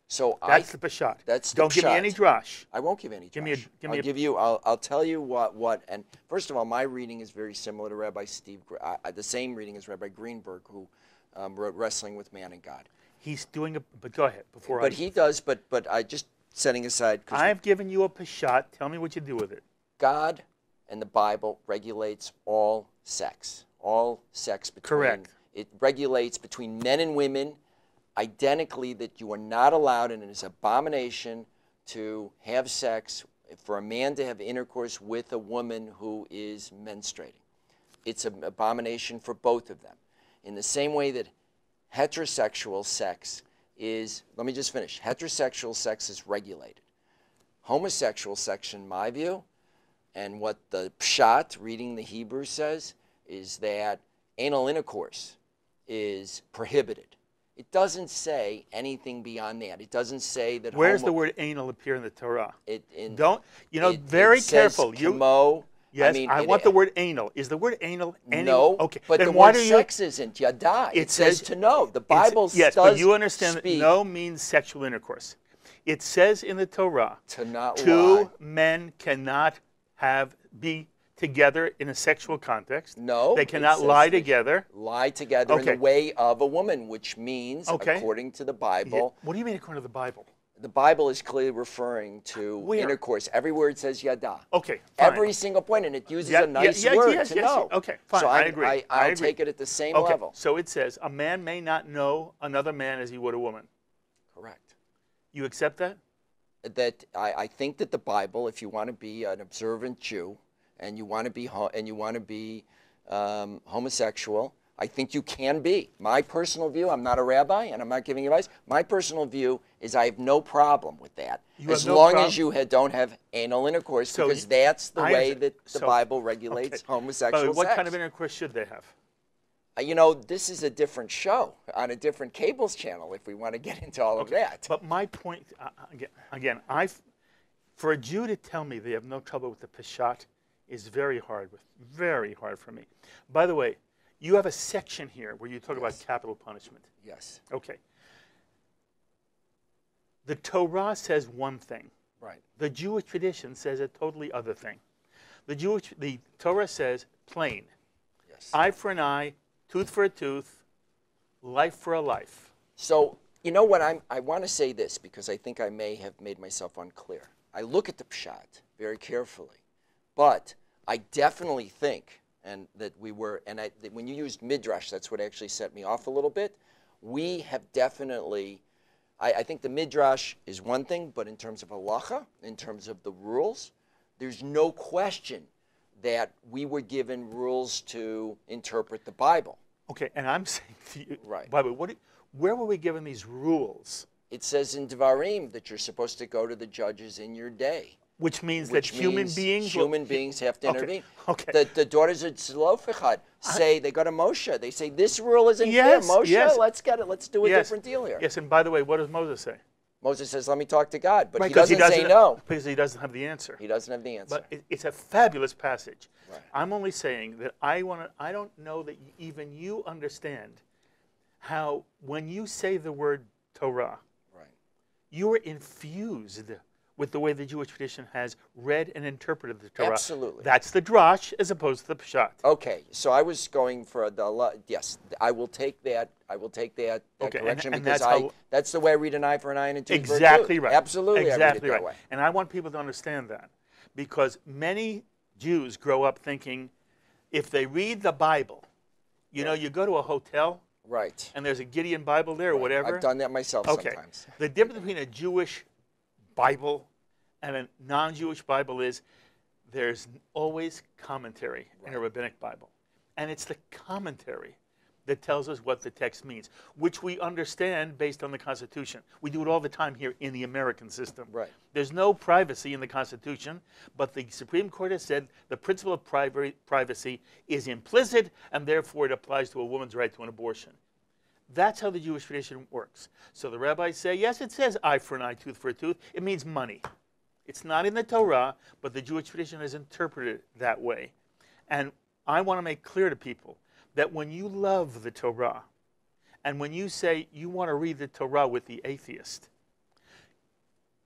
So That's the Peshat. That's the Don't give me pshat. any drash. I won't give any Give me a- drash. give me a- I'll give you. I'll tell you what. And first of all, my reading is very similar to Rabbi Steve. The same reading as Rabbi Greenberg, who wrote Wrestling with Man and God. He's doing a. But go ahead before But he does. But I just setting aside. 'Cause I've given you a Peshat. Tell me what you do with it. God and the Bible regulates all sex. All sex between. Correct. It regulates between men and women identically, that you are not allowed, and it is abomination to have sex, for a man to have intercourse with a woman who is menstruating. It's an abomination for both of them. In the same way that heterosexual sex is, let me just finish, heterosexual sex is regulated. Homosexual sex, in my view, and what the Pshat, reading the Hebrew, says, is that anal intercourse is prohibited. It doesn't say anything beyond that. It doesn't say that. Where does the word anal appear in the Torah? It Very says careful. Kamo. Yes, I want the word anal. Is the word anal any? No. Okay. But then the why word do you? sex isn't yada. It says to know. The Bible yes, does but you understand speak that no means sexual intercourse. It says in the Torah, to not two lie. men cannot be together in a sexual context. No. They it cannot says lie they together. Lie together in Okay. the way of a woman, which means, Okay. according to the Yeah. Bible, What do you mean according to the Bible? the Bible is clearly referring to Where? intercourse. Every word says yada. Okay, fine. Every single point, and it uses Yeah, a nice yeah, word yes, to yes, know. okay, fine, So I agree. I'll I agree. take it at the same Okay, level. so it says a man may not know another man as he would a woman. Correct. You accept that? That I think that the Bible, if you want to be an observant Jew, and you want to be homosexual, I think you can be. My personal view, I'm not a rabbi, and I'm not giving advice. My personal view is I have no problem with that, as long as you don't have anal intercourse, because that's the way that the Bible regulates homosexual But what sex. kind of intercourse should they have? You know, this is a different show on a different cables channel if we want to get into all of that. But my point, again, for a Jew to tell me they have no trouble with the Peshat is very hard for me. By the way, you have a section here where you talk about capital punishment. Yes. Okay. The Torah says one thing. Right. The Jewish tradition says a totally other thing. The Torah says plain. Yes. Eye for an eye, tooth for a tooth, life for a life. So, you know what, I want to say this because I think I may have made myself unclear. I look at the Pshat very carefully, but I definitely think, when you used Midrash, that's what actually set me off a little bit. We have definitely, I think the Midrash is one thing, but in terms of halacha, in terms of the rules, there's no question that we were given rules to interpret the Bible. Okay, and I'm saying to you, Right. by the way, where were we given these rules? It says in Devarim that you're supposed to go to the judges in your day. Which means that human beings have to intervene. Okay. The daughters of Zelophehad say, they go to Moshe, they say, this rule isn't Yes, fair. Moshe, yes. let's do a Yes. different deal here. Yes, and by the way, what does Moses say? Moses says, let me talk to God, but Right, he 'cause doesn't say no. Because he doesn't have the answer. He doesn't have the answer. But it's a fabulous passage. Right. I'm only saying that I don't know that even you understand how when you say the word Torah, Right. you are infused with the way the Jewish tradition has read and interpreted the Torah. Absolutely. That's the drash as opposed to the pshat. Okay, so I was going for yes, I will take that. Okay, correction and because that's the way I read an eye for an eye and a tooth for a Exactly tooth. right. Absolutely, Exactly I read it right. that way. And I want people to understand that because many Jews grow up thinking if they read the Bible, you know, you go to a hotel Right. and there's a Gideon Bible there or whatever. I've done that myself Okay. sometimes. The difference between a Jewish Bible and a non-Jewish Bible is there's always commentary in a rabbinic Bible. And it's the commentary that tells us what the text means, which we understand based on the Constitution. We do it all the time here in the American system. Right. There's no privacy in the Constitution, but the Supreme Court has said the principle of privacy is implicit, and therefore it applies to a woman's right to an abortion. That's how the Jewish tradition works. So the rabbis say, yes, it says eye for an eye, tooth for a tooth. It means money. It's not in the Torah, but the Jewish tradition has interpreted it that way. And I want to make clear to people that when you love the Torah, and when you say you want to read the Torah with the atheist,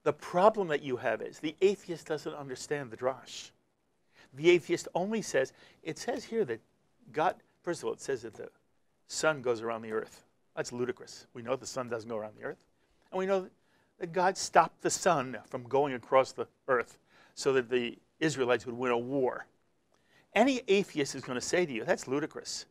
The problem that you have is the atheist doesn't understand the drash. The atheist only says, it says here that God, first of all, it says that the sun goes around the earth. That's ludicrous. We know the sun doesn't go around the earth. And we know that God stopped the sun from going across the earth so that the Israelites would win a war. Any atheist is going to say to you, that's ludicrous.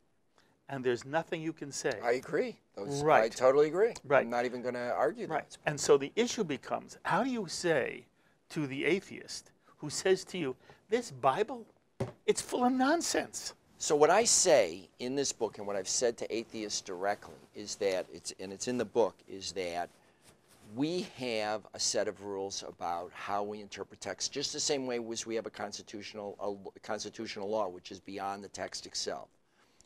And there's nothing you can say. I agree. Right. I totally agree. Right. I'm not even going to argue that. Right. And so the issue becomes, how do you say to the atheist who says to you, this Bible, it's full of nonsense? So what I say in this book, and what I've said to atheists directly, is that, it's in the book, is that we have a set of rules about how we interpret text, just the same way as we have a constitutional law, which is beyond the text itself.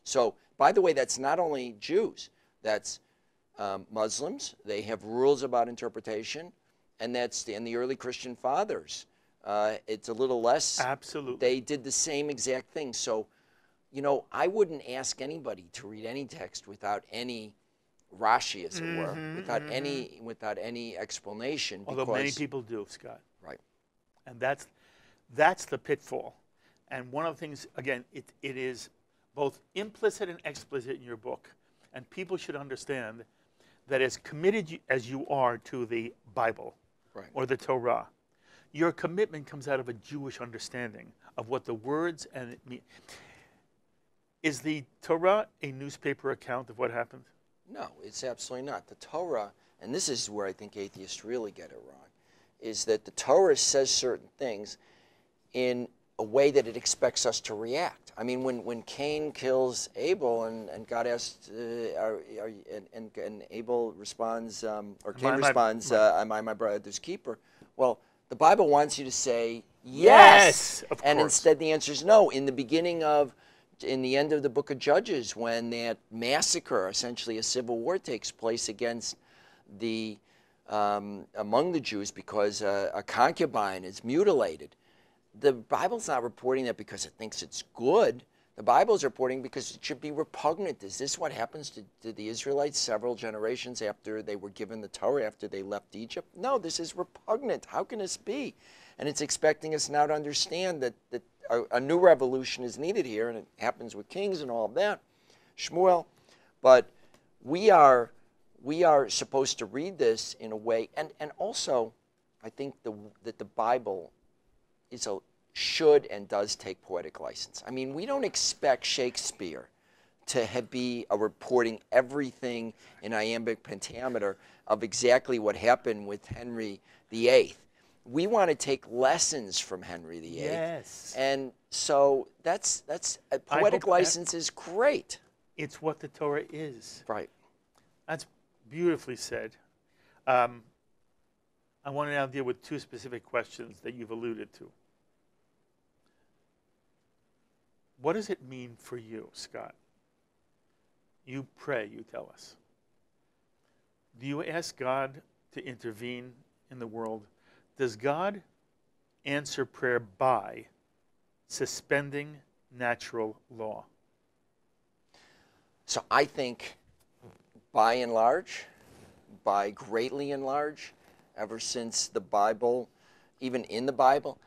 So, by the way, that's not only Jews, that's Muslims. They have rules about interpretation, and that's in the early Christian fathers. It's a little less. Absolutely. They did the same exact thing. So, you know, I wouldn't ask anybody to read any text without any Rashi, as it were, without any explanation. Although many people do, Scott. Right. And that's the pitfall. And one of the things, again, it is both implicit and explicit in your book. And people should understand that as committed as you are to the Bible or the Torah, your commitment comes out of a Jewish understanding of what the words and it mean. Is the Torah a newspaper account of what happened? No, it's absolutely not. The Torah, and this is where I think atheists really get it wrong, is that the Torah says certain things in a way that it expects us to react. I mean, when Cain kills Abel and God asks, and Abel responds, or Cain responds, am I my brother's keeper? Well, the Bible wants you to say, yes! Of and course. instead the answer is no. In the end of the book of Judges, when that massacre, essentially a civil war, takes place against among the Jews because a concubine is mutilated, the Bible's not reporting that because it thinks it's good. The Bible's reporting because it should be repugnant. Is this what happens to the Israelites several generations after they were given the Torah, after they left Egypt? No, this is repugnant. How can this be? And it's expecting us now to understand that a new revolution is needed here, and it happens with kings and all of that, Shmuel. But we are supposed to read this in a way, and also I think that the Bible should and does take poetic license. I mean, we don't expect Shakespeare to be reporting everything in iambic pentameter of exactly what happened with Henry VIII. We want to take lessons from Henry VIII. Yes. And so that's a poetic license is great. It's what the Torah is. Right. That's beautifully said. I want to now deal with two specific questions that you've alluded to. What does it mean for you, Scott? You pray, you tell us. Do you ask God to intervene in the world? Does God answer prayer by suspending natural law? So I think by and large, by greatly and large, ever since the Bible, even in the Bible,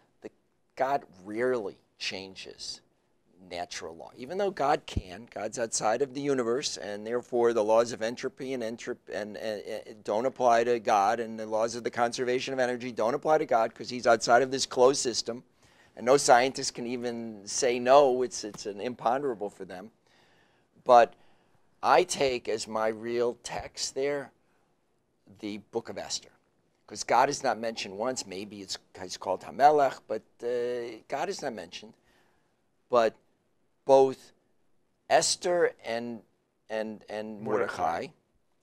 God rarely changes natural law. Even though God can, God's outside of the universe, and therefore the laws of entropy and don't apply to God, and the laws of the conservation of energy don't apply to God because he's outside of this closed system, and no scientist can even say no. It's an imponderable for them. But I take as my real text there the book of Esther, because God is not mentioned once. Maybe it's called Hamelech, but God is not mentioned. But both Esther and Mordecai,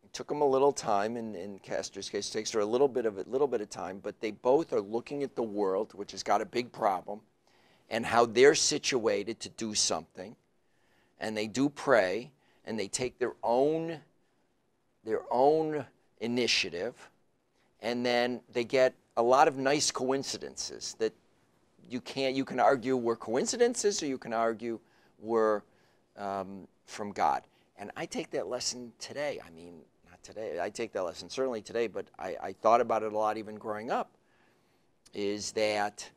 it took them a little time. In Esther's case, it takes her a little bit of time, but they both are looking at the world, which has got a big problem, and how they're situated to do something, and they do pray, and they take their own initiative, and then they get a lot of nice coincidences that you can argue were coincidences, or you can argue were from God. And I take that lesson today. I mean, not today. I take that lesson certainly today, but I thought about it a lot even growing up. is that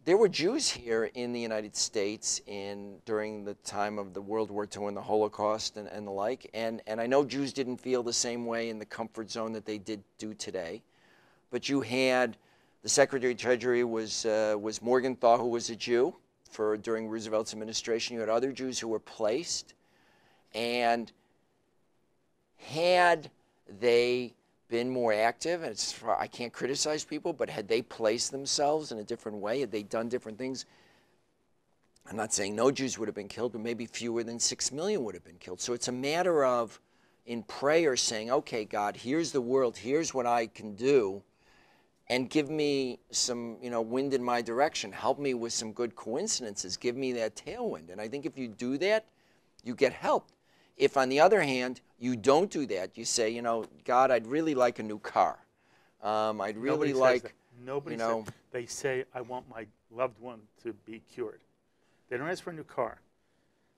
there were Jews here in the United States during the time of the World War II and the Holocaust and the like. And I know Jews didn't feel the same way in the comfort zone that they do today. But you had the Secretary of Treasury was Morgenthau, who was a Jew during Roosevelt's administration. You had other Jews who were placed. And had they been more active, and I can't criticize people, but had they placed themselves in a different way, had they done different things, I'm not saying no Jews would have been killed, but maybe fewer than 6 million would have been killed. So it's a matter of, in prayer, saying, okay, God, here's the world, here's what I can do, and give me some, wind in my direction. Help me with some good coincidences. Give me that tailwind. And I think if you do that, you get help. If, on the other hand, you don't do that, you say, God, I'd really like a new car. I'd really like, Nobody says, they say, I want my loved one to be cured. They don't ask for a new car.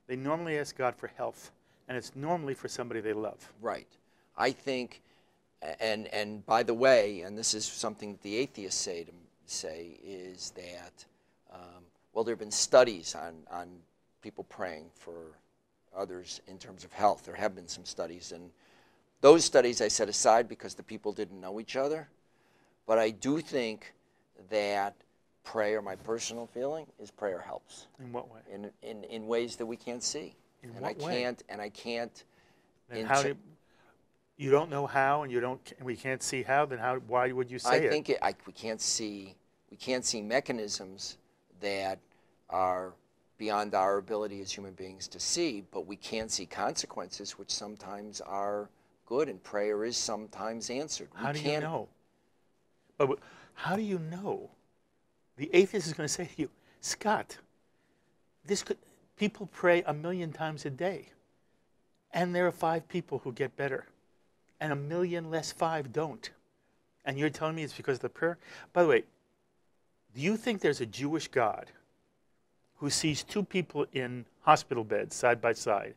They normally ask God for health, and it's normally for somebody they love. Right. I think, and by the way, and this is something that the atheists say is that, well, there have been studies on people praying for others in terms of health. There have been some studies, and those studies I set aside because the people didn't know each other. But I do think that prayer, my personal feeling, is prayer helps. In what way? In ways that we can't see. In and what I way? can't and I can't. And how you don't know how, and we can't see how. Then why would you say it? I think we can't see mechanisms that are beyond our ability as human beings to see, but we can see consequences, which sometimes are good, and prayer is sometimes answered. How do you know? But how do you know? The atheist is going to say to you, Scott, people pray 1 million times a day, and there are 5 people who get better, and 1 million less 5 don't. And you're telling me it's because of the prayer? By the way, do you think there's a Jewish God who sees 2 people in hospital beds side by side,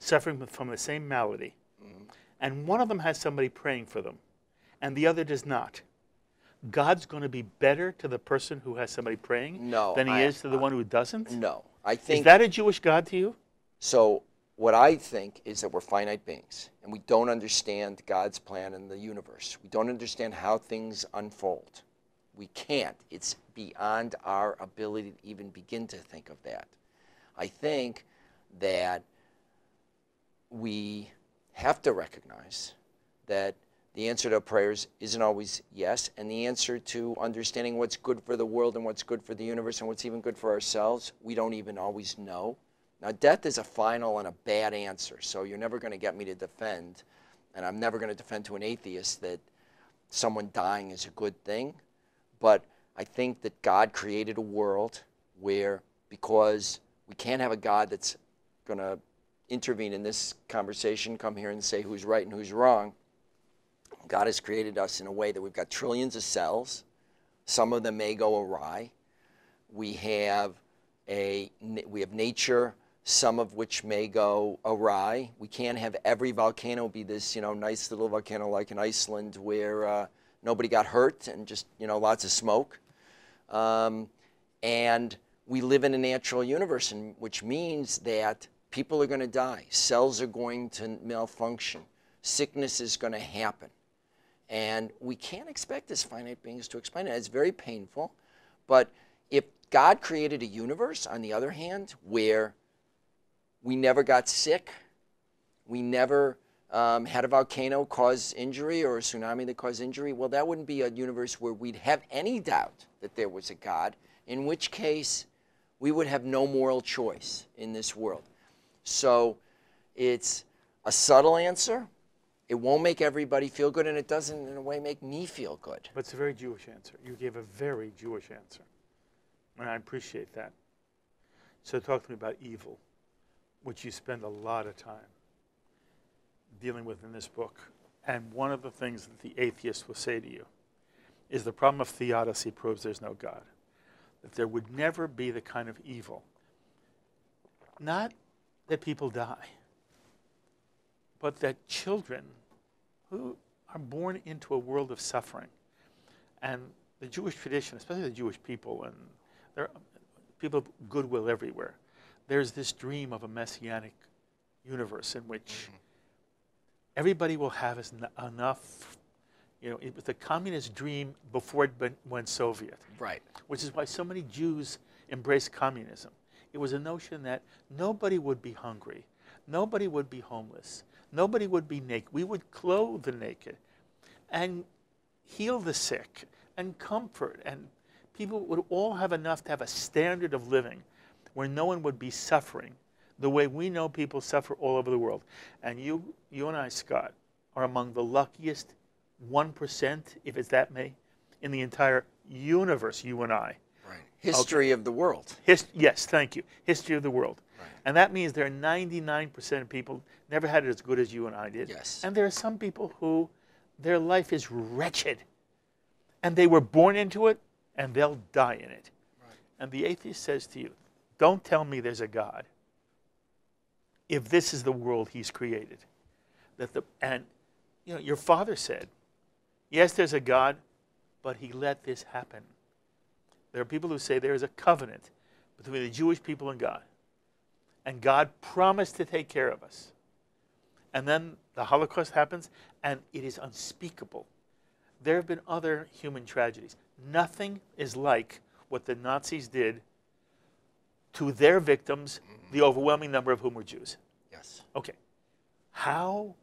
suffering from the same malady, and one of them has somebody praying for them, and the other does not? God's going to be better to the person who has somebody praying than he is to the one who doesn't? No. I think, is that a Jewish God to you? So what I think is that we're finite beings, and we don't understand God's plan in the universe. We don't understand how things unfold. We can't. It's beyond our ability to even begin to think of that. I think that we have to recognize that the answer to prayers isn't always yes, and the answer to understanding what's good for the world and what's good for the universe and what's even good for ourselves, we don't even always know. Now, death is a final and a bad answer, so you're never going to get me to defend, and I'm never going to defend to an atheist that someone dying is a good thing. But I think that God created a world where, because we can't have a God that's going to intervene in this conversation, come here and say who's right and who's wrong, God has created us in a way that we've got trillions of cells. Some of them may go awry. We have nature, some of which may go awry. We can't have every volcano be this, nice little volcano like in Iceland where nobody got hurt and just, lots of smoke. And we live in a natural universe, which means that people are going to die. Cells are going to malfunction. Sickness is going to happen. And we can't expect as finite beings to explain it. It's very painful. But if God created a universe, on the other hand, where we never got sick, we never had a volcano cause injury or a tsunami that caused injury, well, that wouldn't be a universe where we'd have any doubt that there was a God, in which case we would have no moral choice in this world. So it's a subtle answer. It won't make everybody feel good, and it doesn't, in a way, make me feel good. But it's a very Jewish answer. You gave a very Jewish answer, and I appreciate that. So talk to me about evil, which you spend a lot of time dealing with in this book. And one of the things that the atheist will say to you is the problem of theodicy proves there's no God. That there would never be the kind of evil. Not that people die, but that children who are born into a world of suffering, and the Jewish tradition, especially the Jewish people, and there are people of goodwill everywhere, there's this dream of a messianic universe in which everybody will have enough. You know, it was the communist dream before it went Soviet. Right. Which is why so many Jews embraced communism. It was a notion that nobody would be hungry, nobody would be homeless, nobody would be naked. We would clothe the naked and heal the sick and comfort, and people would all have enough to have a standard of living where no one would be suffering the way we know people suffer all over the world. And you and I, Scott, are among the luckiest 1%, if it's that many, in the entire universe, you and I. Right. History of the world. Yes, thank you. History of the world. Right. And that means there are 99% of people never had it as good as you and I did. Yes. And there are some people who their life is wretched. And they were born into it, and they'll die in it. Right. And the atheist says to you, don't tell me there's a God if this is the world he's created. And you know, your father said, yes, there's a God, but he let this happen. There are people who say there is a covenant between the Jewish people and God. And God promised to take care of us. And then the Holocaust happens, and it is unspeakable. There have been other human tragedies. Nothing is like what the Nazis did to their victims, the overwhelming number of whom were Jews. Yes. Okay. How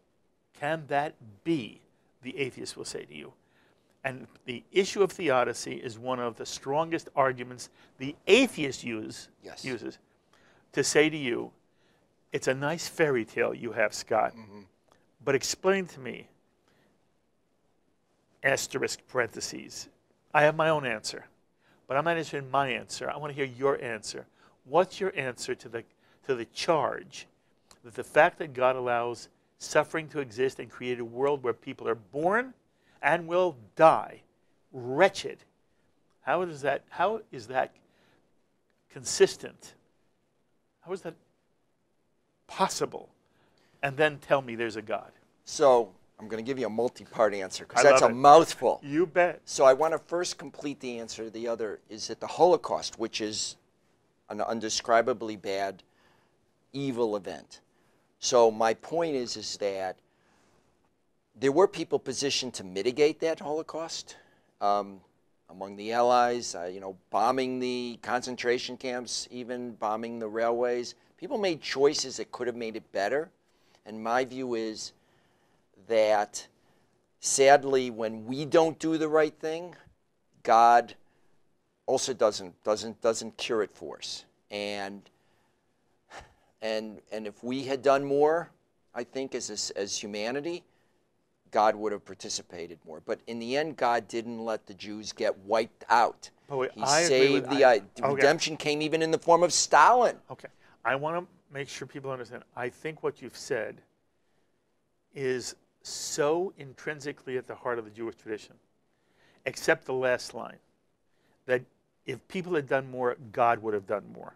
can that be, the atheist will say to you. And the issue of theodicy is one of the strongest arguments the atheist uses to say to you, it's a nice fairy tale you have, Scott, but explain to me, asterisk parentheses, I have my own answer, but I'm not interested in my answer. I want to hear your answer. What's your answer to the charge that the fact that God allows suffering to exist and create a world where people are born and will die wretched? How is that consistent? How is that possible? And then tell me there's a God. So I'm going to give you a multi-part answer because that's a mouthful. You bet. So I want to first complete the answer. The other is that the Holocaust, which is an undescribably bad, evil event. So my point is that there were people positioned to mitigate that Holocaust among the Allies, bombing the concentration camps, even bombing the railways. People made choices that could have made it better. And my view is that, sadly, when we don't do the right thing, God also doesn't cure it for us. And if we had done more, I think as humanity, God would have participated more. But in the end, God didn't let the Jews get wiped out. He saved the redemption came even in the form of Stalin. Okay. I want to make sure people understand. I think what you've said is so intrinsically at the heart of the Jewish tradition, except the last line, that if people had done more, God would have done more.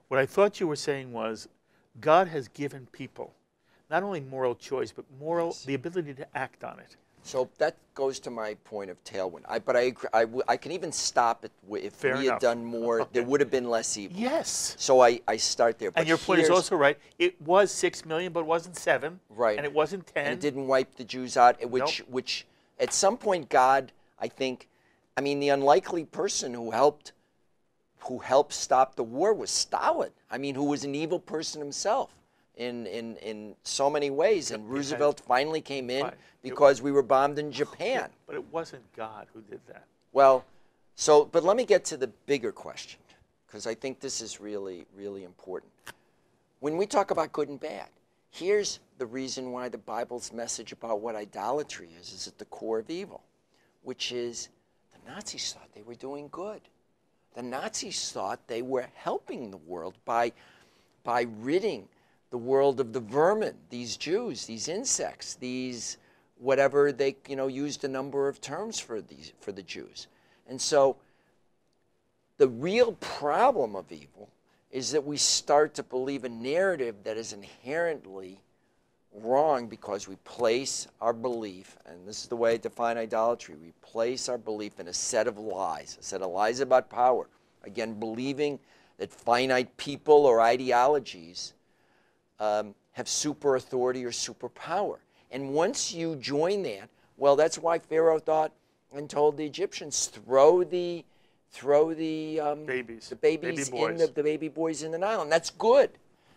What I thought you were saying was God has given people not only moral choice, but the ability to act on it. So that goes to my point of tailwind. But I agree, I can even stop it if we had done more. Okay. There would have been less evil. Yes. So I start there. But and your point is also right. It was 6 million, but it wasn't 7. Right. And it wasn't 10. And it didn't wipe the Jews out, which at some point God, I think, the unlikely person who helped stop the war was Stalin. Who was an evil person himself in so many ways. And Roosevelt finally came in because we were bombed in Japan. But it wasn't God who did that. Well, but let me get to the bigger question, because I think this is really, really important. When we talk about good and bad, here's the reason why the Bible's message about what idolatry is at the core of evil, which is the Nazis thought they were doing good. The Nazis thought they were helping the world by ridding the world of the vermin, these Jews, these insects, these whatever they used a number of terms for the Jews. And so the real problem of evil is that we start to believe a narrative that is inherently wrong because we place our belief, and this is the way I define idolatry, we place our belief in a set of lies about power. Again, believing that finite people or ideologies have super authority or super power. And once you join that, well, that's why Pharaoh thought and told the Egyptians, throw the babies the baby boys in the Nile, and that's good.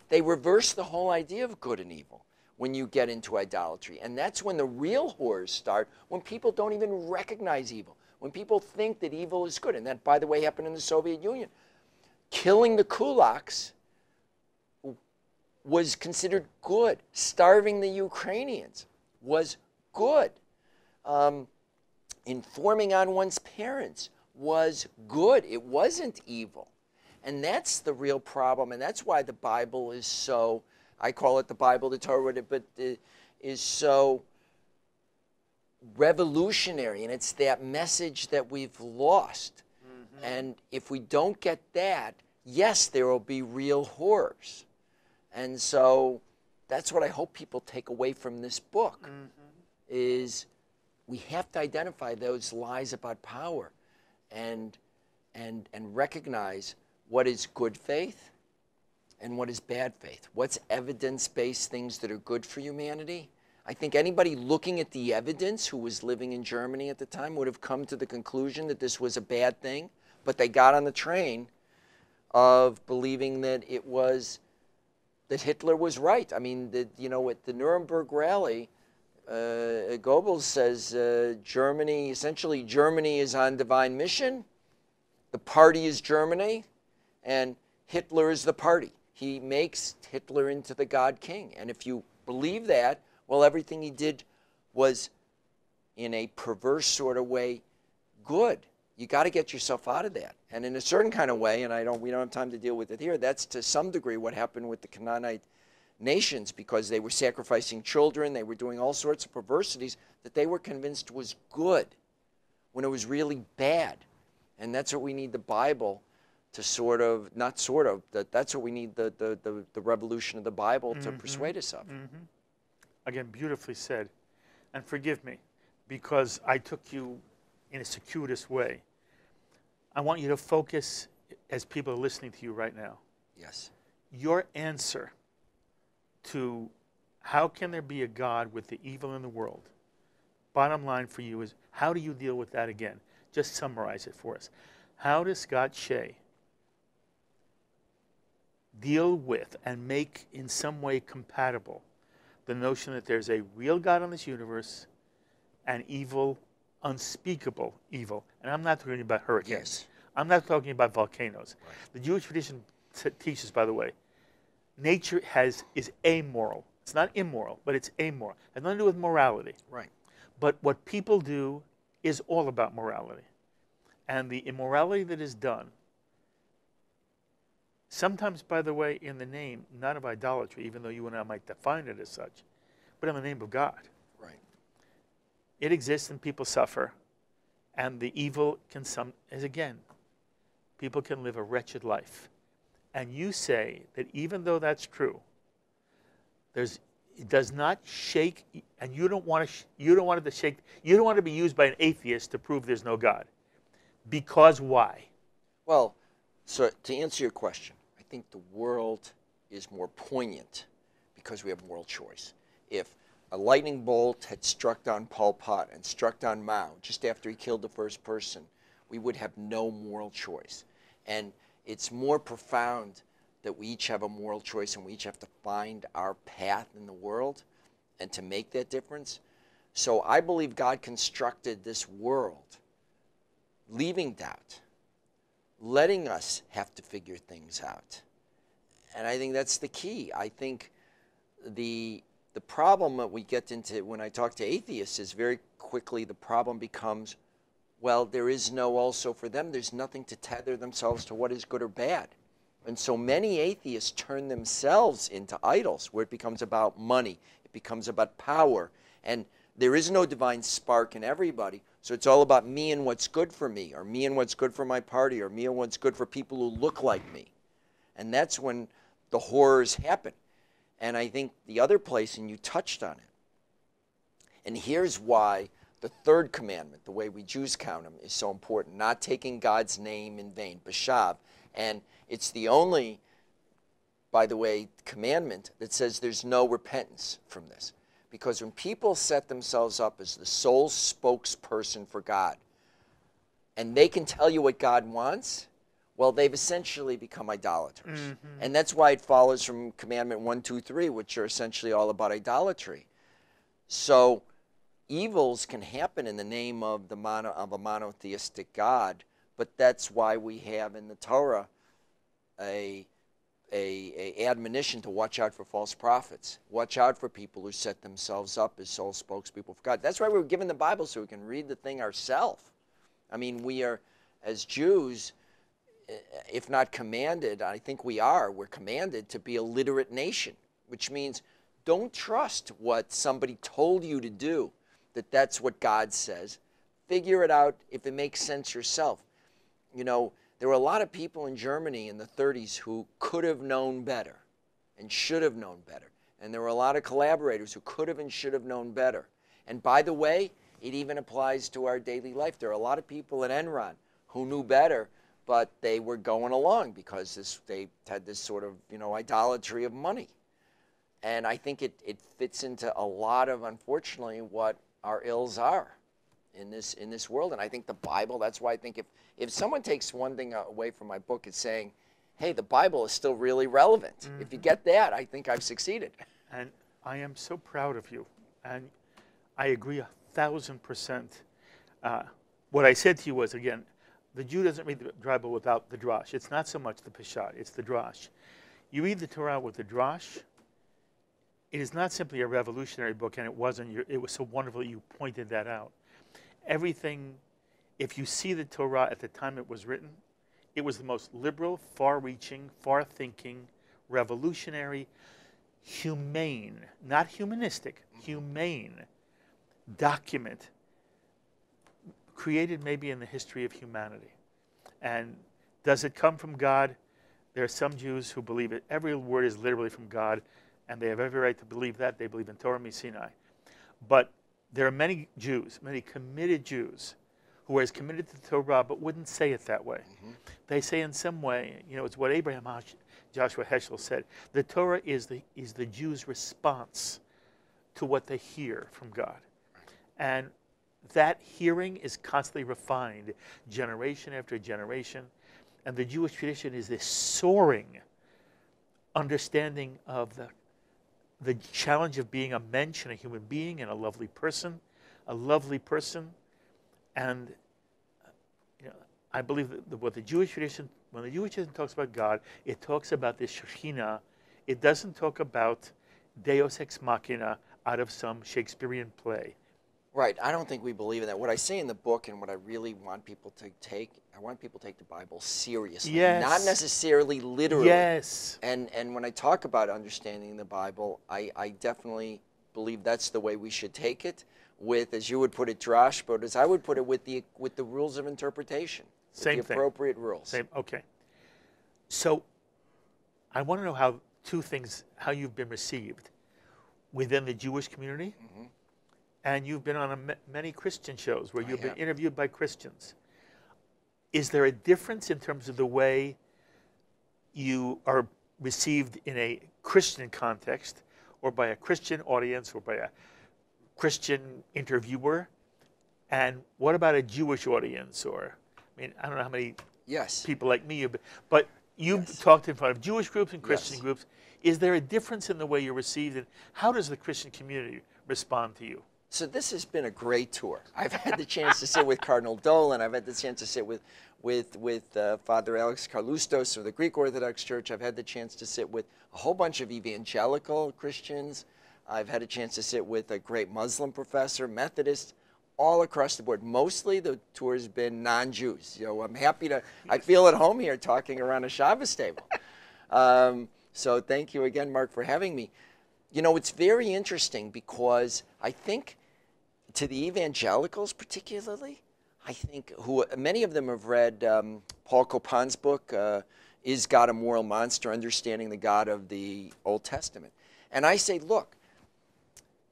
They reverse the whole idea of good and evil when you get into idolatry. And that's when the real horrors start, when people don't even recognize evil, when people think that evil is good. And that, by the way, happened in the Soviet Union. Killing the kulaks was considered good. Starving the Ukrainians was good. Informing on one's parents was good. It wasn't evil. And that's the real problem. And that's why the Bible is so, I call it the Bible, the Torah, but is so revolutionary. And it's that message that we've lost. Mm-hmm. And if we don't get that, yes, there will be real horrors. And so that's what I hope people take away from this book, mm-hmm. is we have to identify those lies about power and recognize what is good faith and what is bad faith. What's evidence-based things that are good for humanity? I think anybody looking at the evidence who was living in Germany at the time would have come to the conclusion that this was a bad thing, but they got on the train of believing that it was, that Hitler was right. I mean, at the Nuremberg rally, Golub says Germany is on divine mission, the party is Germany, and Hitler is the party. He makes Hitler into the God King. And if you believe that, well, everything he did was, in a perverse sort of way, good. You got to get yourself out of that. And in a certain kind of way, and we don't have time to deal with it here, that's to some degree what happened with the Canaanite nations, because they were sacrificing children, they were doing all sorts of perversities that they were convinced was good when it was really bad. And that's what we need the Bible to that's what we need the revolution of the Bible to persuade us of. Mm-hmm. Again, beautifully said. And forgive me, because I took you in a circuitous way. I want you to focus, as people are listening to you right now. Yes. Your answer to how can there be a God with the evil in the world, bottom line for you is, how do you deal with that again? Just summarize it for us. How does Scott Shay deal with and make in some way compatible the notion that there's a real God in this universe and evil, unspeakable evil? And I'm not talking about hurricanes. Yes. I'm not talking about volcanoes. Right. The Jewish tradition teaches, by the way, nature is amoral. It's not immoral, but it's amoral. It has nothing to do with morality. Right. But what people do is all about morality. And the immorality that is done, sometimes, by the way, in the name, not of idolatry, even though you and I might define it as such, but in the name of God. Right. It exists and people suffer. And the evil again, people can live a wretched life. And you say that even though that's true, it does not shake, and you don't want to be used by an atheist to prove there's no God. Because why? Well, so to answer your question, I think the world is more poignant because we have moral choice. If a lightning bolt had struck down Pol Pot and struck down Mao just after he killed the first person, we would have no moral choice. And it's more profound that we each have a moral choice and we each have to find our path in the world and to make that difference. So I believe God constructed this world leaving doubt, letting us have to figure things out. And I think that's the key. I think the problem that we get into when I talk to atheists is very quickly the problem becomes, well, there is no also for them. There's nothing to tether themselves to what is good or bad. And so many atheists turn themselves into idols, where it becomes about money, it becomes about power, and there is no divine spark in everybody. So it's all about me and what's good for me, or me and what's good for my party, or me and what's good for people who look like me. And that's when the horrors happen. And I think the other place, and you touched on it, and here's why the third commandment, the way we Jews count them, is so important. Not taking God's name in vain, Bashav. And it's the only, by the way, commandment that says there's no repentance from this. Because when people set themselves up as the sole spokesperson for God, and they can tell you what God wants, well, they've essentially become idolaters. And that's why it follows from commandment 1, 2, 3, which are essentially all about idolatry. So evils can happen in the name of a monotheistic God, but that's why we have in the Torah a admonition to watch out for false prophets. Watch out for people who set themselves up as sole spokespeople for God. That's why we were given the Bible, so we can read the thing ourselves. I mean, we are, as Jews, if not commanded, I think we're commanded to be a literate nation, which means don't trust what somebody told you to do, that's what God says. Figure it out if it makes sense yourself. You know, there were a lot of people in Germany in the 30s who could have known better and should have known better. And there were a lot of collaborators who could have and should have known better. And by the way, it even applies to our daily life. There are a lot of people at Enron who knew better, but they were going along because they had this sort of, idolatry of money. And I think it fits into a lot of, unfortunately, what our ills are in this world. And I think the Bible, that's why I think if someone takes one thing away from my book, it's saying, hey, the Bible is still really relevant. If you get that, I think I've succeeded. And I am so proud of you. And I agree 1,000%. What I said to you was, again, the Jew doesn't read the Bible without the drash. It's not so much the peshat, it's the drash. You read the Torah with the drash. It is not simply a revolutionary book, and it wasn't. It was so wonderful that you pointed that out. Everything, if you see the Torah at the time it was written, it was the most liberal, far-reaching, far-thinking, revolutionary, humane, not humanistic, humane document created maybe in the history of humanity. And does it come from God? There are some Jews who believe it. Every word is literally from God, and they have every right to believe that. They believe in Torah Sinai. But there are many Jews, many committed Jews, who are as committed to the Torah but wouldn't say it that way. They say in some way, it's what Abraham Joshua Heschel said, the Torah is the Jews' response to what they hear from God. And that hearing is constantly refined, generation after generation. And the Jewish tradition is this soaring understanding of the challenge of being a mensch and a human being and a lovely person. And I believe that what the Jewish tradition, when the Jewish tradition talks about God, it talks about this Shekhinah. It doesn't talk about Deus ex machina out of some Shakespearean play. Right. I don't think we believe in that. What I say in the book and what I really want people to take, I want people to take the Bible seriously. Yes. Not necessarily literally. Yes. And when I talk about understanding the Bible, I definitely believe that's the way we should take it, with, as you would put it, drash, but as I would put it, with the rules of interpretation. Same the thing. Appropriate rules. Same. Okay. So I want to know how you've been received within the Jewish community. And you've been on many Christian shows where you've been interviewed by Christians. Is there a difference in terms of the way you are received in a Christian context, or by a Christian audience, or by a Christian interviewer? And what about a Jewish audience? Or, I mean, I don't know how many people like me, but you've talked in front of Jewish groups and Christian groups. Is there a difference in the way you're received, and how does the Christian community respond to you? So this has been a great tour. I've had the chance to sit with Cardinal Dolan. I've had the chance to sit with Father Alex Karlustos of the Greek Orthodox Church. I've had the chance to sit with a whole bunch of evangelical Christians. I've had a chance to sit with a great Muslim professor, Methodist, all across the board. Mostly the tour has been non-Jews. I'm happy to, I feel at home here talking around a Shabbos table. So thank you again, Mark, for having me. It's very interesting because I think to the evangelicals particularly, I think many of them have read Paul Copan's book, Is God a Moral Monster? Understanding the God of the Old Testament. And I say, look,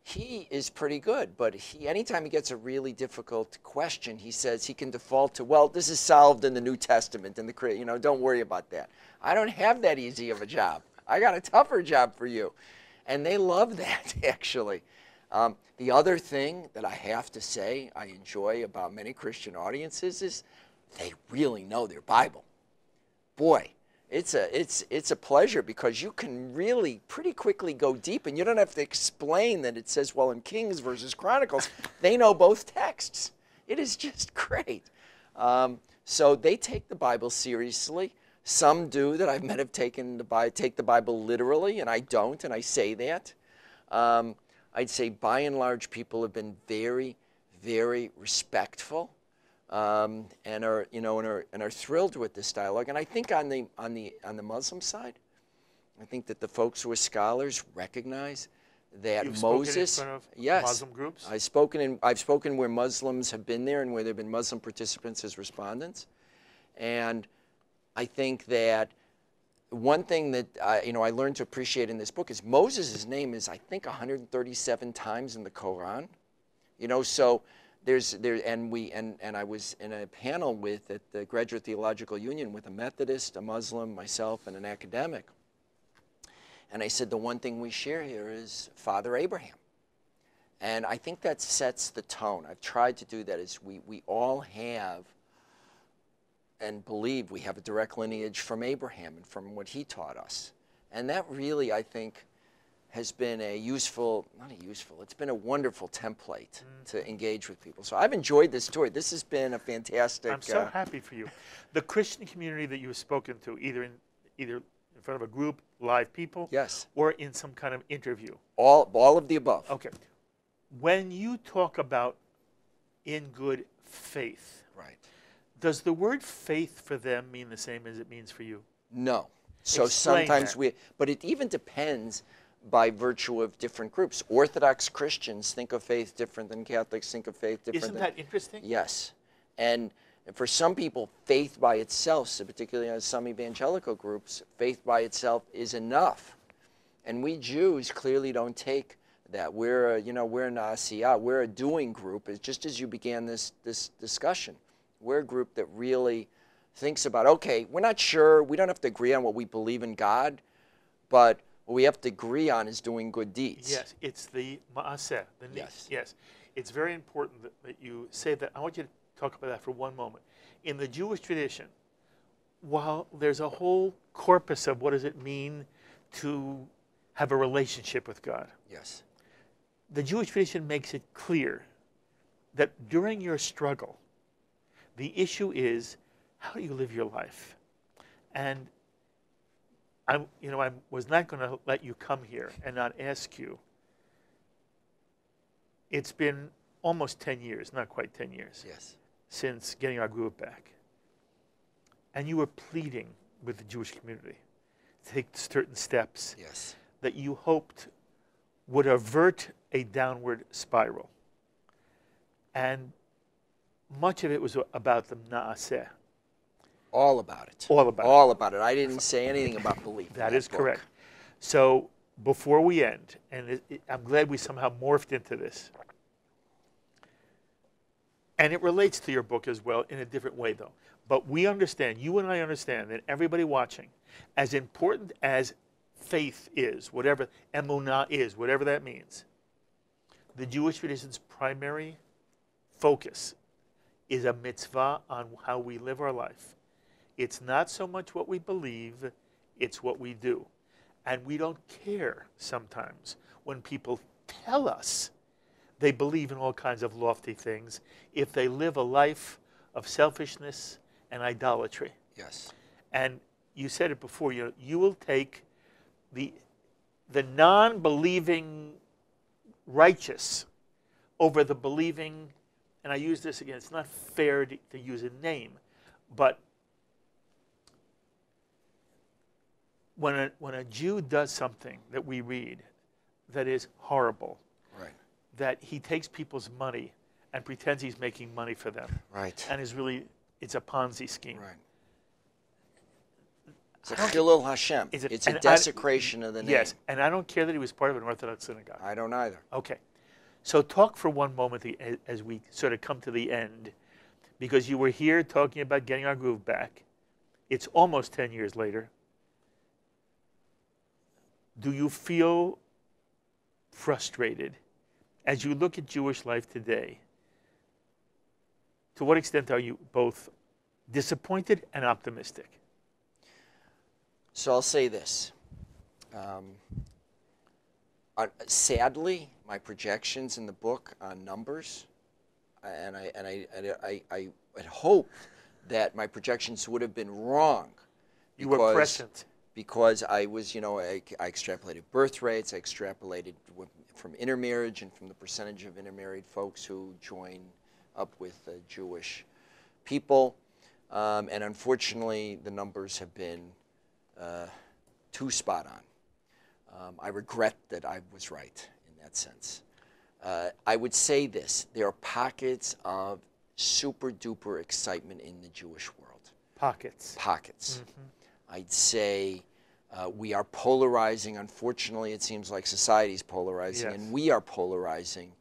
he is pretty good, but anytime he gets a really difficult question, he says he can default to, well, this is solved in the New Testament, and don't worry about that. I don't have that easy of a job. I got a tougher job for you. And they love that, actually. The other thing that I have to say I enjoy about many Christian audiences is they really know their Bible. Boy, it's a pleasure because you can really pretty quickly go deep, and you don't have to explain that it says, well, in Kings versus Chronicles. They know both texts. It is just great. So they take the Bible seriously. Some do that I've met have take the Bible literally, and I don't, and I say that. I'd say by and large people have been very, very respectful. And are thrilled with this dialogue. And I think on the Muslim side, I think that the folks who are scholars recognize that You've Moses. spoken in front of yes, Muslim groups? I've spoken where Muslims have been there and where there have been Muslim participants as respondents. And I think that one thing that I learned to appreciate in this book is Moses' name is, I think, 137 times in the Quran. So and I was in a panel at the Graduate Theological Union with a Methodist, a Muslim, myself, and an academic. And I said the one thing we share here is Father Abraham. And I think that sets the tone. I've tried to do that. Is we all have and believe we have a direct lineage from Abraham and from what he taught us. And that really, I think, has been it's been a wonderful template to engage with people. So I've enjoyed this tour. This has been a fantastic... I'm so happy for you. The Christian community that you've spoken to, either in front of a group, live people, yes, or in some kind of interview. All of the above. Okay. When you talk about in good faith, right, does the word faith for them mean the same as it means for you? No. So Explain sometimes that. but it even depends by virtue of different groups. Orthodox Christians think of faith different than Catholics think of faith different. Isn't that interesting? Yes. And for some people, faith by itself, so particularly in some evangelical groups, faith by itself is enough. And we Jews clearly don't take that. We're an asiyah, we're a doing group. It's just as you began this discussion. We're a group that really thinks about, okay, we're not sure, we don't have to agree on what we believe in God, but what we have to agree on is doing good deeds. Yes, it's the ma'aseh. Yes. It's very important that you say that. I want you to talk about that for one moment. In the Jewish tradition, while there's a whole corpus of what does it mean to have a relationship with God, yes, the Jewish tradition makes it clear that during your struggle, the issue is how do you live your life? And I was not going to let you come here and not ask you. It's been almost 10 years, not quite 10 years, yes, since getting our group back. And you were pleading with the Jewish community to take certain steps yes, that you hoped would avert a downward spiral. And much of it was about the na'aseh. all about it. All about it. I didn't say anything about belief. That is correct. So before we end, and I'm glad we somehow morphed into this, and it relates to your book as well in a different way, though. But we understand, you and I understand, that everybody watching, as important as faith is, whatever emunah is, whatever that means, the Jewish tradition's primary focus is a mitzvah on how we live our life. It's not so much what we believe, it's what we do. And we don't care sometimes when people tell us they believe in all kinds of lofty things if they live a life of selfishness and idolatry. Yes. And you said it before, you will take the non-believing righteous over the believing, and I use this again, it's not fair to use a name, but when a Jew does something that we read that is horrible, right, that he takes people's money and pretends he's making money for them, right, and is really, it's a Ponzi scheme. right, It's a Chilul Hashem. It's a desecration of the name. Yes, and I don't care that he was part of an Orthodox synagogue. I don't either. Okay. So talk for one moment as we sort of come to the end, because you were here talking about getting our groove back. It's almost 10 years later. Do you feel frustrated as you look at Jewish life today? To what extent are you both disappointed and optimistic? So I'll say this. Sadly, my projections in the book on numbers, and I had hoped that my projections would have been wrong. You were prescient. Because I was, I extrapolated birth rates, I extrapolated from intermarriage and from the percentage of intermarried folks who join up with Jewish people. And unfortunately, the numbers have been too spot on. I regret that I was right in that sense. I would say this. There are pockets of super duper excitement in the Jewish world. Pockets. Pockets. Mm-hmm. I'd say we are polarizing. Unfortunately, it seems like society is polarizing, yes. And we are polarizing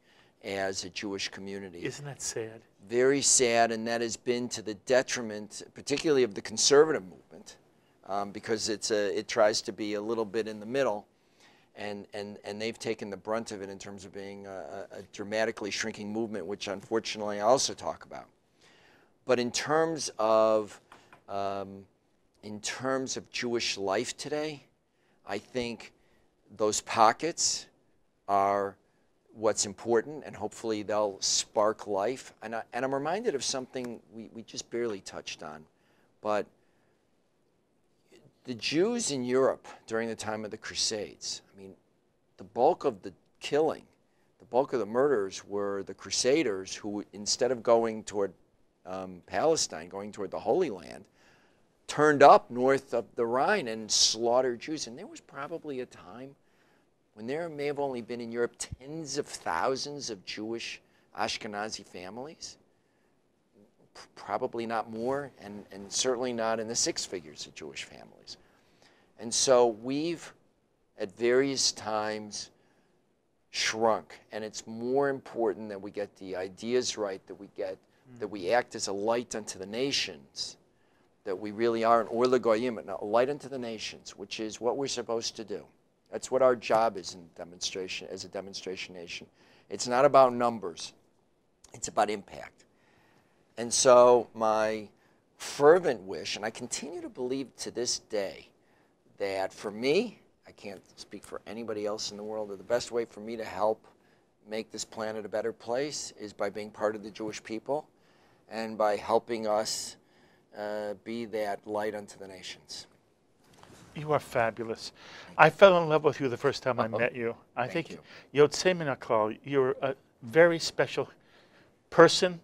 as a Jewish community. Isn't that sad? Very sad, and that has been to the detriment, particularly of the conservative movement, because it tries to be a little bit in the middle, and they've taken the brunt of it in terms of being a dramatically shrinking movement, which unfortunately I also talk about. But in terms of Jewish life today, I think those pockets are what's important, and hopefully they'll spark life. And I'm reminded of something we just barely touched on, but the Jews in Europe during the time of the Crusades, I mean, the bulk of the killing, the bulk of the murders were the Crusaders who, instead of going toward Palestine, going toward the Holy Land, turned up north of the Rhine and slaughtered Jews. And there was probably a time when there may have only been in Europe tens of thousands of Jewish Ashkenazi families, probably not more, and certainly not in the six figures of Jewish families. And so we've, at various times, shrunk. And it's more important that we get the ideas right, that we act as a light unto the nations, that we really are an or l'goyim, a light unto the nations, which is what we're supposed to do. That's what our job is in demonstration, as a demonstration nation. It's not about numbers. It's about impact. And so my fervent wish, and I continue to believe to this day, that for me, I can't speak for anybody else in the world, that the best way for me to help make this planet a better place is by being part of the Jewish people and by helping us be that light unto the nations. You are fabulous. I fell in love with you the first time I met you. I think Yotzei Min HaKlal, you're a very special person.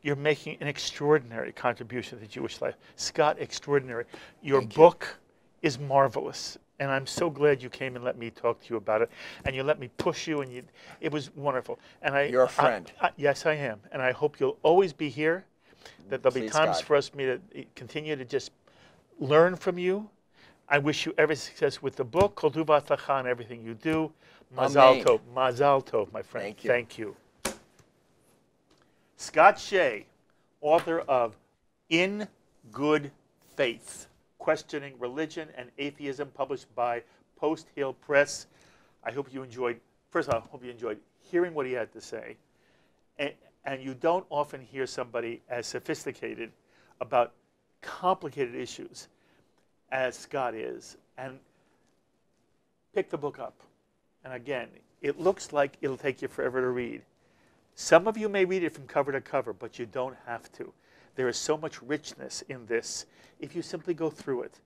You're making an extraordinary contribution to Jewish life. Scott, extraordinary. Your book is marvelous. And I'm so glad you came and let me talk to you about it. And you let me push you, and it was wonderful. And you're a friend. Yes, I am. And I hope you'll always be here, that there'll be times for us to continue to just learn from you. I wish you every success with the book, Kol Tuv V'Atzlacha, and everything you do. Mazal Tov. Mazal Tov, my friend. Thank you. Thank you. Scott Shay, author of In Good Faith, Questioning Religion and Atheism, published by Post Hill Press. I hope you enjoyed, first of all, I hope you enjoyed hearing what he had to say. And you don't often hear somebody as sophisticated about complicated issues as Scott is. And pick the book up. And again, it looks like it'll take you forever to read. Some of you may read it from cover to cover, but you don't have to. There is so much richness in this if you simply go through it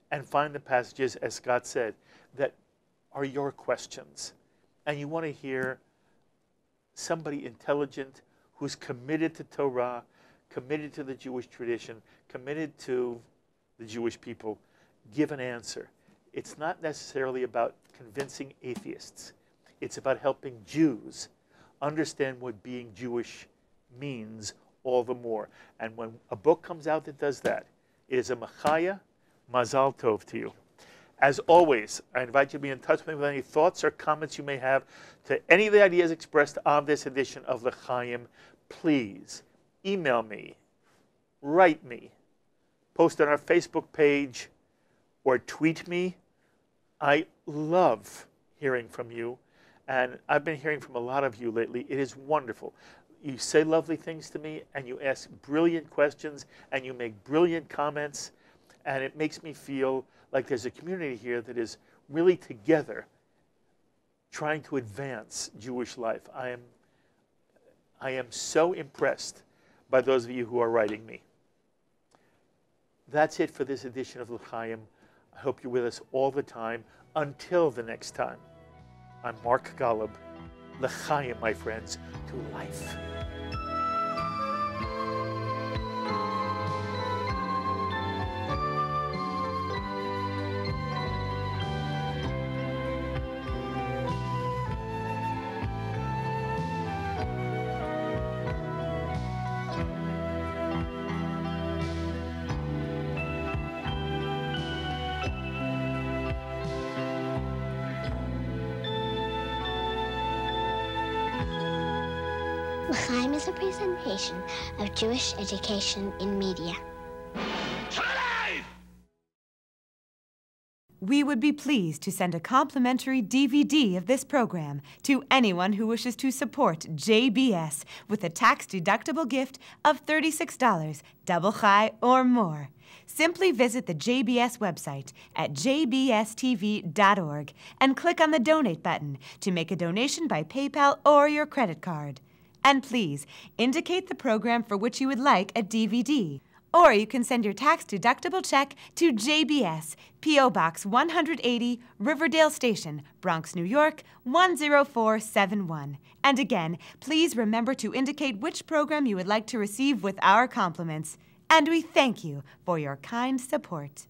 and find the passages, as Scott said, that are your questions. And you want to hear somebody intelligent who's committed to Torah, committed to the Jewish tradition, committed to the Jewish people, give an answer. It's not necessarily about convincing atheists. It's about helping Jews understand what being Jewish means all the more. And when a book comes out that does that, it is a machaya Mazal Tov to you. As always, I invite you to be in touch with me with any thoughts or comments you may have to any of the ideas expressed on this edition of L'chaim. Please email me, write me, post on our Facebook page, or tweet me. I love hearing from you, and I've been hearing from a lot of you lately. It is wonderful. You say lovely things to me, and you ask brilliant questions, and you make brilliant comments, and it makes me feel like there's a community here that is really together trying to advance Jewish life. I am so impressed by those of you who are writing me. That's it for this edition of L'chaim. I hope you're with us all the time. Until the next time, I'm Mark Golub. L'chaim, my friends, to life. L'chaim is a presentation of Jewish education in media. We would be pleased to send a complimentary DVD of this program to anyone who wishes to support JBS with a tax-deductible gift of $36, double chai or more. Simply visit the JBS website at jbstv.org and click on the Donate button to make a donation by PayPal or your credit card. And please, indicate the program for which you would like a DVD. Or you can send your tax-deductible check to JBS, P.O. Box 180, Riverdale Station, Bronx, New York, 10471. And again, please remember to indicate which program you would like to receive with our compliments. And we thank you for your kind support.